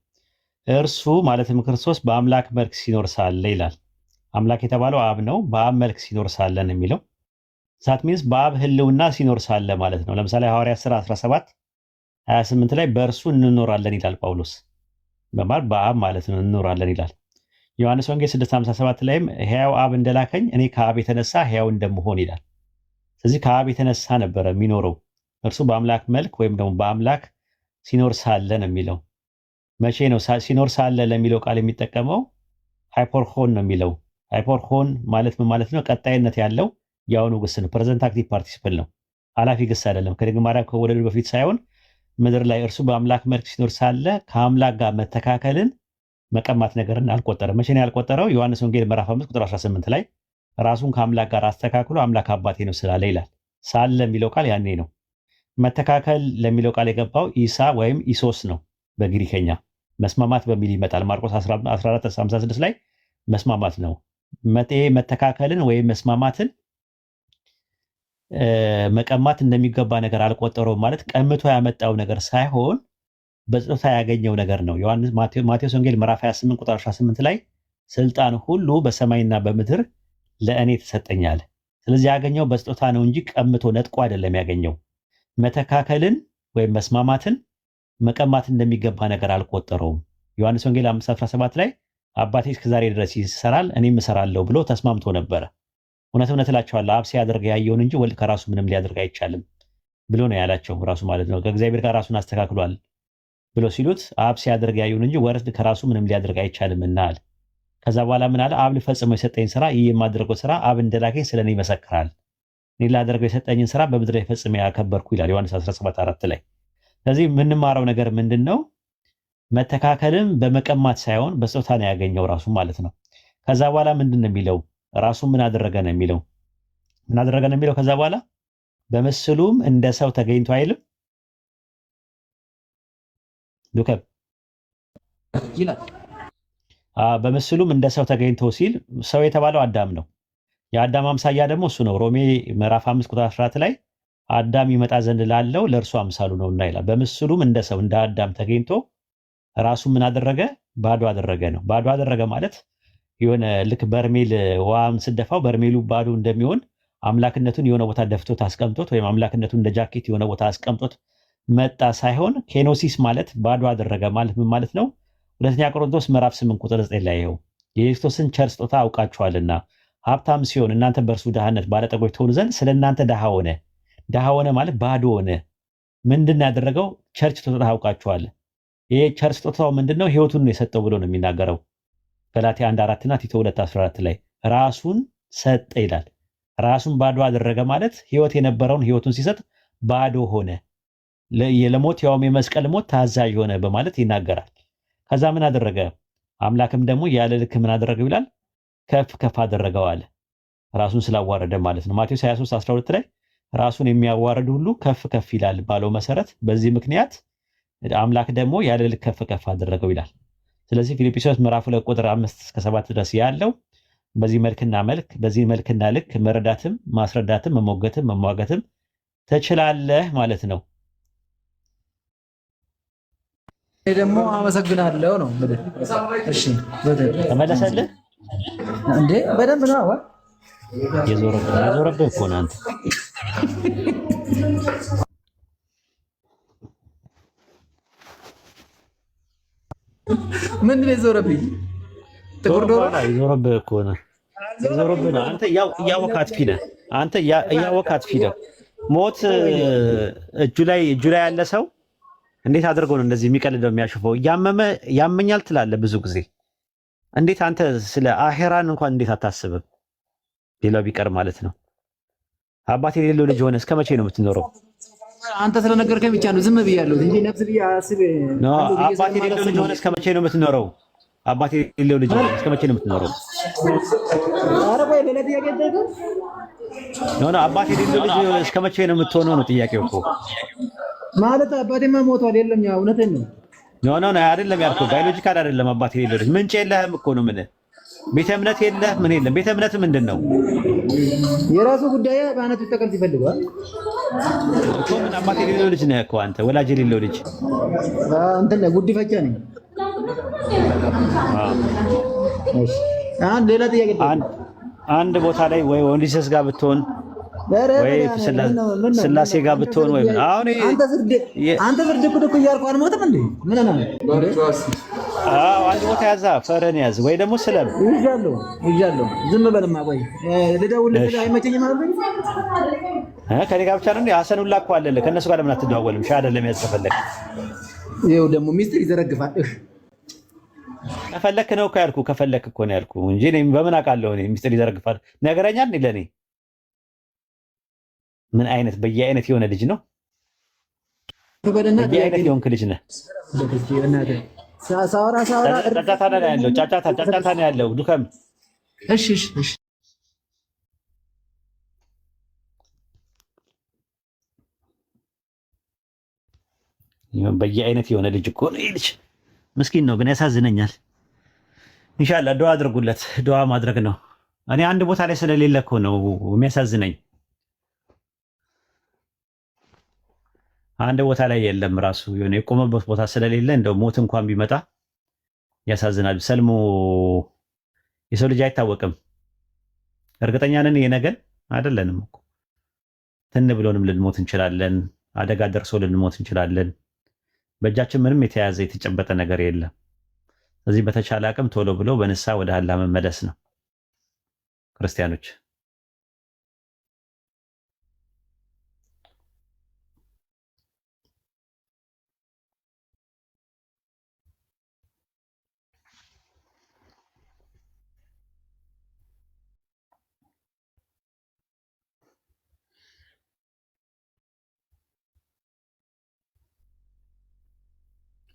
እርሱ ማለትም ክርስቶስ በአምላክ መልክ ሲኖር ሳለ ይላል። አምላክ የተባለው አብ ነው። በአብ መልክ ሲኖር ሳለ ነው የሚለው። ዛት ሚንስ በአብ ህልውና ሲኖር ሳለ ማለት ነው። ለምሳሌ ሐዋርያት ሥራ 17:28 ላይ በእርሱ እንኖራለን ይላል ጳውሎስ። በአብ ማለት ነው እንኖራለን ይላል። ዮሐንስ ወንጌል 6:57 ላይም ሕያው አብ እንደላከኝ እኔ ከአብ የተነሳ ሕያው እንደምሆን ይላል። ስለዚህ ከአብ የተነሳ ነበረ የሚኖረው። እርሱ በአምላክ መልክ ወይም ደግሞ በአምላክ ሲኖር ሳለ ነው የሚለው። መቼ ነው ሲኖር ሳለ ለሚለው ቃል የሚጠቀመው? ሃይፖርሆን ነው የሚለው። ሃይፖርሆን ማለት ምን ማለት ነው? ቀጣይነት ያለው የአሁኑ ግስ ነው። ፕሬዘንት አክቲቭ ፓርቲሲፕል ነው። ኃላፊ ግስ አይደለም። ከድንግል ማርያም ከወለዱ በፊት ሳይሆን ምድር ላይ እርሱ በአምላክ መልክ ሲኖር ሳለ ከአምላክ ጋር መተካከልን መቀማት ነገርን አልቆጠረም። መቼ ነው ያልቆጠረው? ዮሐንስ ወንጌል ምዕራፍ 5 ቁጥር 18 ላይ ራሱን ከአምላክ ጋር አስተካክሎ አምላክ አባቴ ነው ስላለ ይላል። ሳለ የሚለው ቃል ያኔ ነው። መተካከል ለሚለው ቃል የገባው ኢሳ ወይም ኢሶስ ነው በግሪከኛ። መስማማት በሚል ይመጣል። ማርቆስ 14:56 ላይ መስማማት ነው። መተካከልን ወይም መስማማትን መቀማት እንደሚገባ ነገር አልቆጠረውም ማለት ቀምቶ ያመጣው ነገር ሳይሆን በስጦታ ያገኘው ነገር ነው። ማቴዎስ ወንጌል ምዕራፍ 28 ቁጥር 18 ላይ ስልጣን ሁሉ በሰማይና በምድር ለእኔ ተሰጠኛል። ስለዚህ ያገኘው በስጦታ ነው እንጂ ቀምቶ ነጥቆ አይደለም ያገኘው። መተካከልን ወይም መስማማትን መቀማት እንደሚገባ ነገር አልቆጠረውም። ዮሐንስ ወንጌል 5:17 ላይ አባቴ እስከዛሬ ድረስ ይሰራል እኔም እሰራለሁ ብሎ ተስማምቶ ነበረ። እውነት እውነት እላቸዋለሁ አብ ሲያደርግ ያየውን እንጂ ወልድ ከራሱ ምንም ሊያደርግ አይቻልም ብሎ ነው ያላቸው። ራሱ ማለት ነው ከእግዚአብሔር ጋር ራሱን አስተካክሏል ብሎ ሲሉት አብ ሲያደርግ ያየውን እንጂ ወልድ ከራሱ ምንም ሊያደርግ አይቻልም እና አለ። ከዛ በኋላ ምን አለ? አብ ሊፈጽመው የሰጠኝ ስራ ይህ የማደርገው ስራ አብ እንደላከኝ ስለኔ ይመሰክራል። እኔ ላደርገው የሰጠኝን ስራ በምድር ላይ ፈጽሜ ያከበርኩ ይላል ዮሐንስ 17:4 ላይ። ስለዚህ የምንማረው ነገር ምንድን ነው? መተካከልም በመቀማት ሳይሆን በስጦታ ነው ያገኘው ራሱ ማለት ነው። ከዛ በኋላ ምንድን ነው የሚለው? ራሱ ምን አደረገ ነው የሚለው። ምን አደረገ ነው የሚለው? ከዛ በኋላ በምስሉም እንደ ሰው ተገኝቶ አይልም ዱከብ ይላል። በምስሉም እንደ ሰው ተገኝቶ ሲል ሰው የተባለው አዳም ነው። የአዳም አምሳያ ደግሞ እሱ ነው። ሮሜ ምዕራፍ 5 ቁጥር 14 ላይ አዳም ይመጣ ዘንድ ላለው ለእርሱ አምሳሉ ነውና ይላል። በምስሉም እንደ ሰው እንደ አዳም ተገኝቶ ራሱ ምን አደረገ? ባዶ አደረገ ነው። ባዶ አደረገ ማለት የሆነ ልክ በርሜል ውሃን ስደፋው በርሜሉ ባዶ እንደሚሆን አምላክነቱን የሆነ ቦታ ደፍቶት አስቀምጦት ወይም አምላክነቱን እንደ ጃኬት የሆነ ቦታ አስቀምጦት መጣ ሳይሆን ኬኖሲስ ማለት ባዶ አደረገ ማለት ምን ማለት ነው? ሁለተኛ ቆሮንቶስ ምዕራፍ 8 ቁጥር 9 ላይ ይኸው የክርስቶስን ቸር ስጦታ አውቃችኋልና ሀብታም ሲሆን እናንተ በእርሱ ድሃነት ባለጠጎች ትሆኑ ዘንድ ስለ እናንተ ድሃ ሆነ። ድሃ ሆነ ማለት ባዶ ሆነ። ምንድን ያደረገው? ቸር ስጦታ አውቃችኋል። ይሄ ቸር ስጦታው ምንድነው? ህይወቱን ነው የሰጠው ብሎ ነው የሚናገረው ገላትያ 1:4 እና ቲቶ 2:14 ላይ ራሱን ሰጠ ይላል። ራሱን ባዶ አደረገ ማለት ህይወት የነበረውን ህይወቱን ሲሰጥ ባዶ ሆነ፣ ለሞት ያውም የመስቀል ሞት ታዛዥ ሆነ በማለት ይናገራል። ከዛ ምን አደረገ? አምላክም ደግሞ ያለ ልክ ምን አደረገው ይላል? ከፍ ከፍ አደረገው አለ። ራሱን ስላዋረደ ማለት ነው። ማቴዎስ 23:12 ላይ ራሱን የሚያዋርድ ሁሉ ከፍ ከፍ ይላል ባለው መሰረት በዚህ ምክንያት አምላክ ደግሞ ያለ ልክ ከፍ ከፍ አደረገው ይላል። ስለዚህ ፊልጵስዩስ ምዕራፍ 2 ቁጥር 5 እስከ 7 ድረስ ያለው በዚህ መልክና ልክ መረዳትም ማስረዳትም መሞገትም መሟገትም ትችላለህ ማለት ነው። እኔ ደግሞ አመሰግናለሁ ነው። እሺ ተመለሰልህ እንዴ? በደንብ ነው። የዞረብህ እኮ ነው አንተ። ምንድን ነው የዞረብኝ? ጥቁር ዶሮ የዞረብህ እኮ ነው። የዞረብህ ነው። አንተ እያወካት ፊደል አንተ እያወካት ፊደል ሞት እጁ ላይ ያለ ሰው እንዴት አድርጎ ነው እንደዚህ የሚቀልደው የሚያሽፈው? ያመኛል ትላለህ ብዙ ጊዜ። እንዴት አንተ ስለ አሄራን እንኳን እንዴት አታስብም? ሌላው ቢቀር ማለት ነው። አባት የሌለው ልጅ ሆነ እስከ መቼ ነው የምትኖረው? አንተ ስለነገርከኝ ብቻ ነው ዝም ብያለሁ እንጂ ነፍስ ብዬ አስብ ነው። አባት የሌለው ልጅ ሆነ እስከ መቼ ነው የምትኖረው? አባት የሌለው ልጅ ሆነ እስከ መቼ ነው የምትኖረው? ኧረ ቆይ ሌላ ጥያቄ ደግሞ ነው። አባት የሌለው ልጅ ሆነ እስከ መቼ ነው የምትሆነው ነው ጥያቄው እኮ ማለት። አባቴማ ሞቷል። የለም ያው እውነቴን ነው። ኖ አይደለም ያልኩህ፣ ባዮሎጂካል አይደለም። አባት የሌለው ልጅ ምንጭ የለህም እኮ ነው። ምን ቤተ እምነት የለህ ምን የለም። ቤተ እምነት ምንድን ነው? የራሱ ጉዳይ በአናቱ ተቀምጥ ይፈልጋል እኮ። ምን አባት የሌለው ልጅ ነህ እኮ አንተ፣ ወላጅ የሌለው ልጅ እንትን ጉዲፈቻ ነኝ። አንድ ሌላ ጥያቄ አንድ ቦታ ላይ ወይ ወንዲሰስ ጋር ብትሆን ወይ ስላሴ ጋር ብትሆን ወይ አሁን አንተ ፍርድ እኮ እያልኩ አልሞትም እንዴ? ምን ነው? አንድ ቦታ ያዛ ፈረን ያዝ ወይ ደግሞ ስለም ይዣለሁ። ዝም በልማ ቆይ ልደውልልህ አይመቸኝም አልኩኝ። ከኔ ጋር ብቻ ነው እንዴ? ሐሰን ሁላ እኮ አለልህ። ከእነሱ ጋር ለምን አትደዋወልም? ሻ አይደለም ያስፈለግ ይኸው ደግሞ ሚስጥር ይዘረግፋል። ከፈለክ ነው እኮ ያልኩህ። ከፈለክ እኮ ነው ያልኩህ እንጂ እኔ በምን አውቃለሁ? እኔ ሚስጥር ይዘረግፋል ነገረኛል እንዴ ለኔ? ምን አይነት በየአይነት የሆነ ልጅ ነው? በየአይነት የሆንክ ልጅ ነህ። ጫጫታ ነው ያለው ዱከም። እሺ በየአይነት የሆነ ልጅ እኮ ነው። ይህ ልጅ ምስኪን ነው ግን ያሳዝነኛል። ኢንሻአላህ ዱዓ አድርጉለት። ዱዓ ማድረግ ነው። እኔ አንድ ቦታ ላይ ስለሌለ እኮ ነው የሚያሳዝነኝ። አንድ ቦታ ላይ የለም ራሱ የሆነ የቆመበት ቦታ ስለሌለ እንደው ሞት እንኳን ቢመጣ ያሳዝናል። ሰልሞ የሰው ልጅ አይታወቅም። እርግጠኛ ነን የነገን አይደለንም እኮ ትን ብሎንም ልንሞት እንችላለን። አደጋ ደርሶ ልንሞት እንችላለን። በእጃችን ምንም የተያዘ የተጨበጠ ነገር የለም። ስለዚህ በተቻለ አቅም ቶሎ ብሎ በንስሐ ወደ አላህ መመለስ ነው ክርስቲያኖች።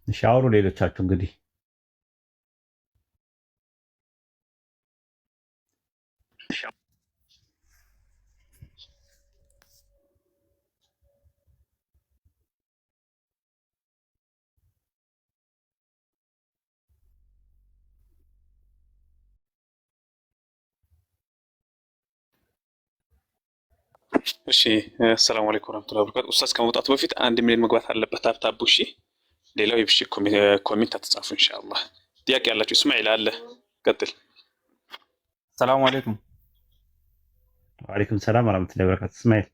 ሻወሩ ሌሎቻችሁ እንግዲህ እሺ አሰላሙ አለይኩም ወራህመቱላሂ ወበረካቱ። ኡስታዝ ከመውጣቱ በፊት 1 ሚሊዮን መግባት አለበት። ታብታቡ እሺ። ሌላው የብሽ ኮሜንት አትጻፉ ኢንሻአላህ። ጥያቄ ያላችሁ እስማኤል አለ ቀጥል። ሰላም አለይኩም። ወአለይኩም ሰላም ወራህመቱላሂ ወበረካቱ። እስማኤል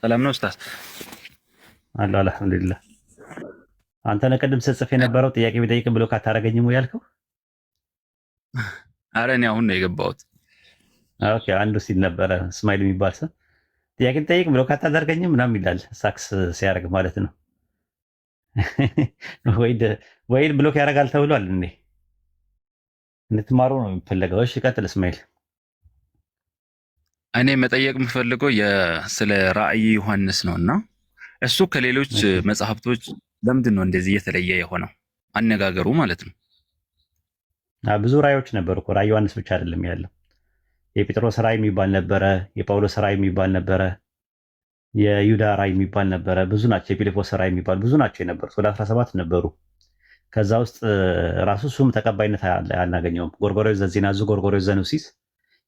ሰላም ነው ኡስታዝ? አለ አልሐምዱሊላህ። አንተ ነህ ቅድም ስትጽፍ የነበረው ጥያቄ ቢጠይቅ ብሎ ካታረገኝም ወይ ያልከው? አረ እኔ አሁን ነው የገባሁት። ኦኬ አንዱ ሲል ነበረ እስማኤል የሚባል ሰው ጥያቄ ጠይቅ ብሎ ካታደርገኝም ምናምን ይላል። ሳክስ ሲያደርግ ማለት ነው። ወይድ ብሎክ ያደርጋል ተብሏል እንዴ? እንድትማሩ ነው የሚፈለገው። እሺ ቀጥል እስማኤል። እኔ መጠየቅ የምፈልገው ስለ ራእይ ዮሐንስ ነውና እሱ ከሌሎች መጽሐፍቶች ለምንድን ነው እንደዚህ የተለየ የሆነው አነጋገሩ ማለት ነው? ብዙ ራእዮች ነበሩ እኮ ራእይ ዮሐንስ ብቻ አይደለም ያለው። የጴጥሮስ ራእይ የሚባል ነበረ፣ የጳውሎስ ራእይ የሚባል ነበረ፣ የይሁዳ ራእይ የሚባል ነበረ። ብዙ ናቸው። የፊልጶስ ራእይ የሚባል ብዙ ናቸው የነበሩት፣ ወደ 17 ነበሩ። ከዛ ውስጥ ራሱ እሱም ተቀባይነት አናገኘውም። ጎርጎርዮስ ዘዜናዙ፣ ጎርጎርዮስ ዘኑሲስ፣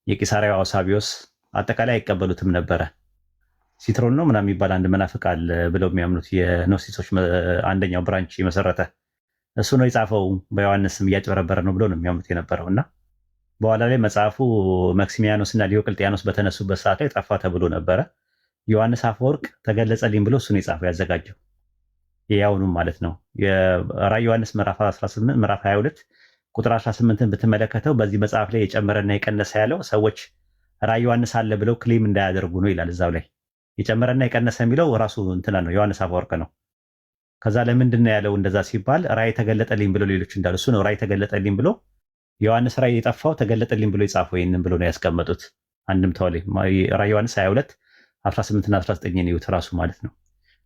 የቂሳሪያው አውሳቢዮስ አጠቃላይ አይቀበሉትም ነበረ። ሲትሮን ነው ምናምን የሚባል አንድ መናፍቅ አለ ብለው የሚያምኑት የኖሲሶች አንደኛው ብራንች የመሰረተ እሱ ነው የጻፈው። በዮሐንስም እያጭበረበረ ነው ብሎ ነው የሚያምኑት የነበረው እና በኋላ ላይ መጽሐፉ መክሲሚያኖስ እና ዲዮቅልጥያኖስ በተነሱበት ሰዓት ላይ ጠፋ ተብሎ ነበረ። ዮሐንስ አፈወርቅ ተገለጸልኝ ብሎ እሱን የጻፈው ያዘጋጀው ያውኑም ማለት ነው። የራዕየ ዮሐንስ ምዕራፍ 18 ምዕራፍ 22 ቁጥር 18ን ብትመለከተው በዚህ መጽሐፍ ላይ የጨመረና የቀነሰ ያለው ሰዎች ራዕየ ዮሐንስ አለ ብለው ክሌም እንዳያደርጉ ነው ይላል። እዛው ላይ የጨመረና የቀነሰ የሚለው ራሱ እንትና ነው ዮሐንስ አፈወርቅ ነው። ከዛ ለምንድን ነው ያለው እንደዛ ሲባል ራዕይ ተገለጠልኝ ብሎ ሌሎች እንዳሉ እሱ ነው ራዕይ ተገለጠልኝ ብሎ ዮሐንስ ራዕይ የጠፋው ተገለጠልኝ ብሎ የጻፈው ይህንን ብሎ ነው ያስቀመጡት። አንድም ተወለ ራዕየ ዮሐንስ 22 18 እና 19 ነው ራሱ ማለት ነው።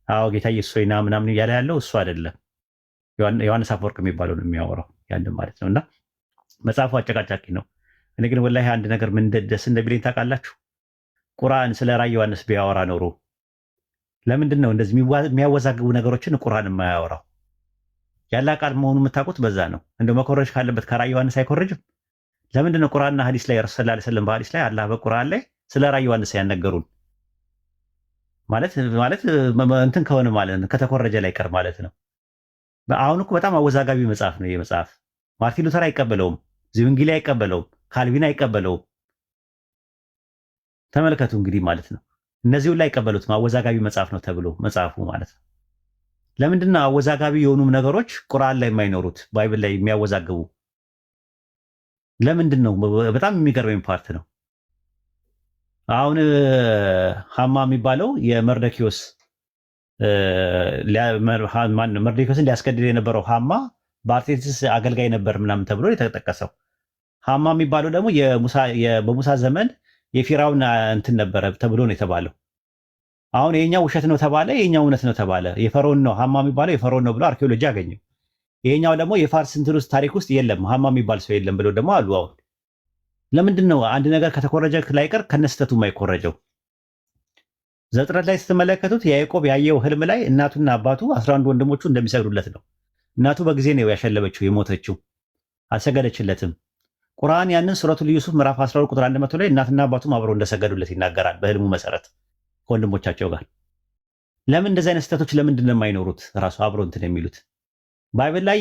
አዎ ጌታ ኢየሱስ ሆይ ና ምናምን እያለ ያለው እሱ አይደለም፣ ዮሐንስ አፈወርቅ የሚባለው ነው የሚያወራው ያንን ማለት ነው። እና መጽሐፉ አጨቃጫቂ ነው። እኔ ግን ወላሂ አንድ ነገር ምን ደስ እንደሚለኝ ታውቃላችሁ? ቁርአን ስለ ራዕየ ዮሐንስ ቢያወራ ኖሮ ለምንድን ነው እንደዚህ የሚያወዛግቡ ነገሮችን ቁርአን የማያወራው? ያለ ቃል መሆኑ የምታውቁት በዛ ነው። እንደው መኮረጅ ካለበት ከራዕየ ዮሐንስ አይኮረጅም? ለምንድን ነው ቁርአንና ሐዲስ ላይ ረሱል ሰለላሁ ዐለይሂ ወሰለም በሐዲስ ላይ አላህ በቁርአን ላይ ስለ ራዕየ ዮሐንስ ያነገሩን? ማለት እንትን ከሆነ ማለት ነው ከተኮረጀ ላይ ቀር ማለት ነው። አሁን እኮ በጣም አወዛጋቢ መጽሐፍ ነው ይሄ መጽሐፍ። ማርቲን ሉተር አይቀበለውም፣ ዝዊንግሊ አይቀበለውም፣ ካልቪን አይቀበለውም። ተመልከቱ እንግዲህ ማለት ነው። እነዚህ ሁሉ አይቀበሉትም። አወዛጋቢ መጽሐፍ ነው ተብሎ መጽሐፉ ማለት ነው። ለምንድን ነው አወዛጋቢ የሆኑ ነገሮች ቁርአን ላይ የማይኖሩት ባይብል ላይ የሚያወዛግቡ? ለምንድን ነው? በጣም የሚገርመኝ ፓርት ነው። አሁን ሐማ የሚባለው የመርዶክዮስ መርዶክዮስን ሊያስገድል የነበረው ሐማ በአርጤክስስ አገልጋይ ነበር ምናምን ተብሎ የተጠቀሰው። ሐማ የሚባለው ደግሞ በሙሳ ዘመን የፊራውን እንትን ነበረ ተብሎ ነው የተባለው። አሁን የኛው ውሸት ነው ተባለ፣ የኛው እውነት ነው ተባለ። የፈርዖን ነው ሐማ የሚባለው የፈርዖን ነው ብሎ አርኪኦሎጂ አገኘው። ይሄኛው ደግሞ የፋርስ እንትን ውስጥ ታሪክ ውስጥ የለም ሐማ የሚባል ሰው የለም ብሎ ደግሞ አሉ። አሁን ለምንድን ነው አንድ ነገር ከተኮረጀ ላይቀር ከነስተቱ የማይኮረጀው? ዘፍጥረት ላይ ስትመለከቱት ያዕቆብ ያየው ህልም ላይ እናቱና አባቱ 11 ወንድሞቹ እንደሚሰግዱለት ነው። እናቱ በጊዜ ነው ያሸለበችው የሞተችው፣ አልሰገደችለትም። ቁርአን ያንን ሱረቱል ዩሱፍ ምዕራፍ 12 ቁጥር 100 ላይ እናትና አባቱም አብረው እንደሰገዱለት ይናገራል በህልሙ መሰረት ከወንድሞቻቸው ጋር። ለምን እንደዚህ አይነት ስህተቶች ለምንድን ነው የማይኖሩት? ራሱ አብሮ እንትን የሚሉት ባይብል ላይ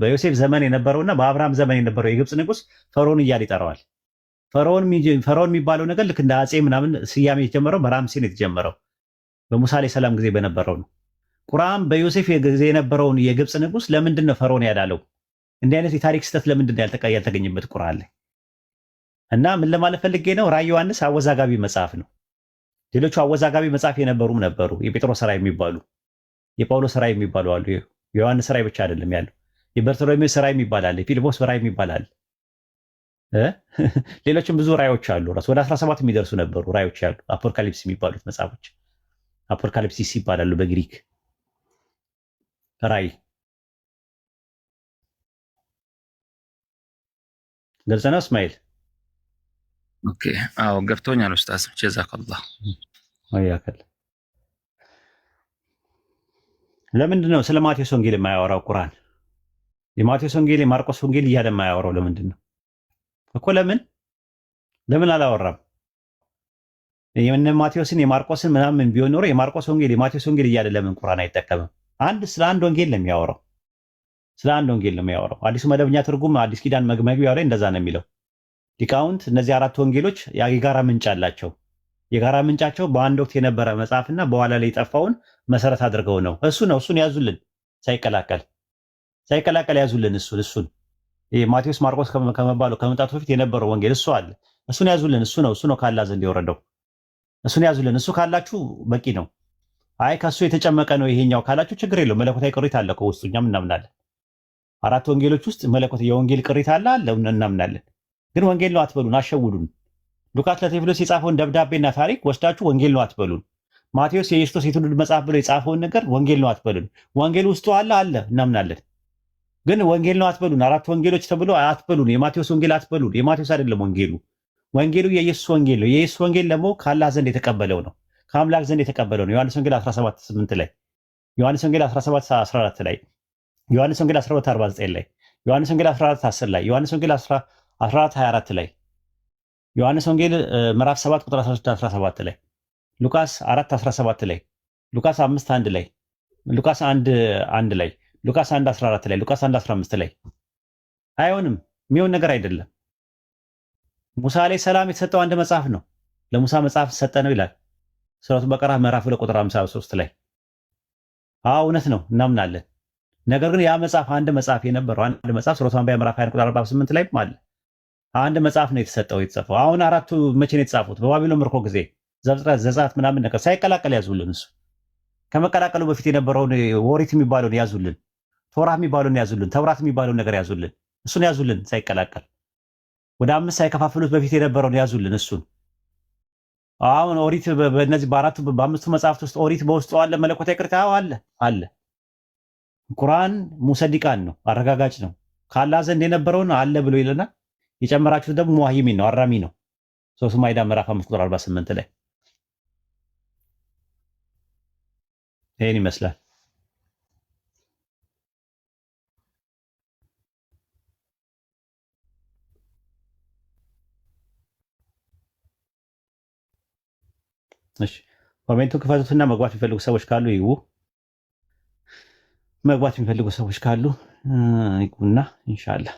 በዮሴፍ ዘመን የነበረውና በአብርሃም ዘመን የነበረው የግብፅ ንጉስ ፈርዖን እያለ ይጠራዋል። ፈርዖን የሚባለው ነገር ልክ እንደ አፄ ምናምን ስያሜ የተጀመረው በራምሴ ነው የተጀመረው፣ በሙሳ ዓለይሂ ሰላም ጊዜ በነበረው ነው። ቁርአን በዮሴፍ ጊዜ የነበረውን የግብፅ ንጉስ ለምንድን ነው ፈርዖን ያዳለው? እንዲህ አይነት የታሪክ ስህተት ለምንድን ነው ያልተገኘበት ቁርአን ላይ? እና ምን ለማለት ፈልጌ ነው፣ ራዕየ ዮሐንስ አወዛጋቢ መጽሐፍ ነው። ሌሎቹ አወዛጋቢ መጽሐፍ የነበሩም ነበሩ። የጴጥሮስ ራዕይ የሚባሉ የጳውሎስ ራዕይ የሚባሉ አሉ። የዮሐንስ ራዕይ ብቻ አይደለም ያለው። የበርቶሎሜዎስ ራዕይ የሚባል አለ። የፊልጶስ ራዕይ የሚባል አለ። ሌሎችም ብዙ ራዕዮች አሉ። ራሱ ወደ 17 የሚደርሱ ነበሩ ራዕዮች ያሉ። አፖካሊፕስ የሚባሉት መጽሐፎች አፖካሊፕሲስ ይባላሉ በግሪክ ራዕይ። ግልጽ ነው እስማኤል? ኦኬ አዎ ገብቶኛል ኡስታዝ ጀዛከላህ። ወያከል ለምንድን ነው ስለ ማቴዎስ ወንጌል የማያወራው ቁርአን? የማቴዎስ ወንጌል የማርቆስ ወንጌል እያለ የማያወራው ለምንድን ነው እኮ? ለምን አላወራም? የነ ማቴዎስን የማርቆስን ምናምን ቢሆን ኖሮ የማርቆስ ወንጌል የማቴዎስ ወንጌል እያለ ለምን ቁርአን አይጠቀምም? ስለ አንድ ወንጌል ነው የሚያወራው። ስለ አንድ ወንጌል ነው የሚያወራው። አዲሱ መደበኛ ትርጉም አዲስ ኪዳን መግቢያው ላይ እንደዛ ነው የሚለው። ሊቃውንት እነዚህ 4 ወንጌሎች የጋራ ምንጭ አላቸው። የጋራ ምንጫቸው በአንድ ወቅት የነበረ መጽሐፍና በኋላ ላይ የጠፋውን መሰረት አድርገው ነው። እሱን ያዙልን፣ ሳይቀላቀል ያዙልን። እሱን ማቴዎስ ማርቆስ ከመባሉ ከመምጣቱ በፊት የነበረው ወንጌል እሱ አለ። እሱን ያዙልን። እሱ ነው ካላ ዘንድ የወረደው። እሱን ያዙልን። እሱ ካላችሁ በቂ ነው። አይ ከሱ የተጨመቀ ነው ይሄኛው ካላችሁ ችግር የለው። መለኮታዊ ቅሪት አለ ከውስጡ፣ እኛም እናምናለን። 4 ወንጌሎች ውስጥ መለኮት የወንጌል ቅሪት አለ እናምናለን። ግን ወንጌል ነው አትበሉን፣ አሸውዱን። ሉቃስ ለቴዎፍሎስ የጻፈውን ደብዳቤና ታሪክ ወስዳችሁ ወንጌል ነው አትበሉን። ማቴዎስ የክርስቶስ የትውልድ መጽሐፍ ብሎ የጻፈውን ነገር ወንጌል ነው አትበሉን። ወንጌል ውስጡ አለ እናምናለን። ግን ወንጌል ነው አትበሉን። 4 ወንጌሎች ተብሎ አትበሉን። የማቴዎስ ወንጌል አትበሉን። የማቴዎስ አይደለም ወንጌሉ። ወንጌሉ የኢየሱስ ወንጌል ነው። የኢየሱስ ወንጌል ደግሞ ከአላህ ዘንድ የተቀበለው ነው፣ ከአምላክ ዘንድ የተቀበለው ነው። ዮሐንስ ወንጌል 17:8 ላይ፣ ዮሐንስ ወንጌል 17:14 ላይ፣ ዮሐንስ ወንጌል 12:49 ላይ፣ ዮሐንስ ወንጌል 14:10 ላይ፣ ዮሐንስ ወንጌል 14:24 ላይ፣ ዮሐንስ ወንጌል ምዕራፍ 7 ቁጥር 16-17 ላይ፣ ሉቃስ 4:17 ላይ፣ ሉቃስ 5:1 ላይ፣ ሉቃስ 1:1 ላይ፣ ሉቃስ 1:14 ላይ፣ ሉቃስ 1:15 ላይ። አይሆንም፣ የሚሆን ነገር አይደለም። ሙሳ ላይ ሰላም የተሰጠው አንድ መጽሐፍ ነው። ለሙሳ መጽሐፍ ሰጠ ነው ይላል ሱረቱ በቀራ ምዕራፍ 2 ቁጥር 53 ላይ። እውነት ነው፣ እናምናለን። ነገር ግን ያ መጽሐፍ አንድ መጽሐፍ የነበረው አንድ መጽሐፍ ሱረቱ አንቢያ ምዕራፍ 20 ቁጥር 48 ላይ አለ። አንድ መጽሐፍ ነው የተጻፈው። አሁን አራቱ መቼ ነው የተጻፉት? በባቢሎን ምርኮ ጊዜ ዘፍጥረት፣ ዘጸአት ምናምን ነገር ሳይቀላቀል ያዙልን። እሱ ከመቀላቀሉ በፊት የነበረውን ኦሪት የሚባለውን ያዙልን፣ ቶራ የሚባለውን ያዙልን፣ ተውራት የሚባለውን ነገር ያዙልን። እሱን ያዙልን ሳይቀላቀል ወደ 5 ሳይከፋፍሉት በፊት የነበረውን ያዙልን እሱን። አሁን ኦሪት በእነዚህ በአምስቱ መጽሐፍት ውስጥ ኦሪት በውስጡ አለ፣ መለኮታዊ ቅርታ አለ። ቁርአን ሙሰዲቃን ነው፣ አረጋጋጭ ነው። ከአላህ ዘንድ የነበረውን አለ ብሎ ይለናል። የጨመራችሁት ደግሞ ሙዋሂሚን ነው፣ አራሚ ነው። ሱረቱ ማኢዳ ምዕራፍ 5 ቁጥር 48 ላይ ይሄን ይመስላል። እሺ ኮሜንቱን ክፈቱትና መግባት የሚፈልጉ ሰዎች ካሉ ይግቡ። መግባት የሚፈልጉ ሰዎች ካሉ ይግቡና ኢንሻአላህ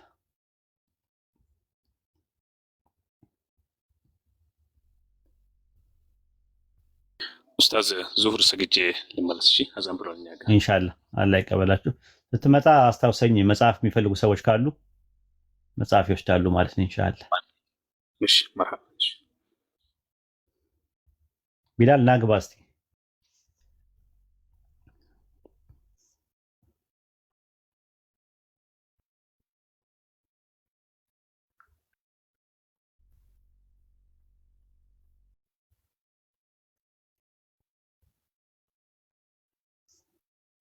ኡስታዝ ዙሁር ሰግጄ ልመለስ። እሺ አዛን ብሎኛል። ኢንሻአላህ አላህ ይቀበላችሁ። ስትመጣ አስታውሰኝ። መጽሐፍ የሚፈልጉ ሰዎች ካሉ መጽሐፍ ይወስዳሉ ማለት ነው ኢንሻአላህ። እሺ መርሐባ። ቢላል ናግባ እስቲ።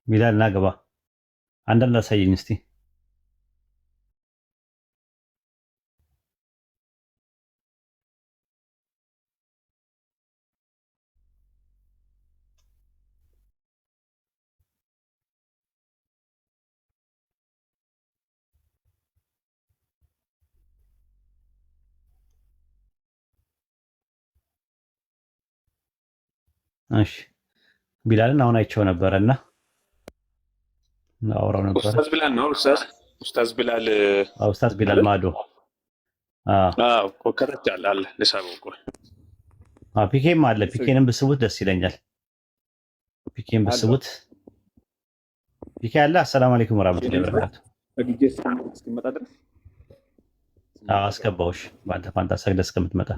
ቢላል ናግባ አንዳንድ አሳየኝ እስቲ። እሺ ቢላልን አሁን አይቼው ነበረና አውራው ነበር። ኡስታዝ ቢላል ነው ኡስታዝ ቢላል ኡስታዝ ቢላል ማዶ ከታች አለ ለሳበው ቆይ ፒኬም አለ። ፒኬንም ብስቡት ደስ ይለኛል። ፒኬም ብስቡት ፒኬ አለ። አሰላሙ አለይኩም ወራህመቱላሂ ወበረካቱ። በጊዜ እስከመጣ ድረስ አስገባውሽ በአንተ ፋንታ ሰግደህ እስከምትመጣ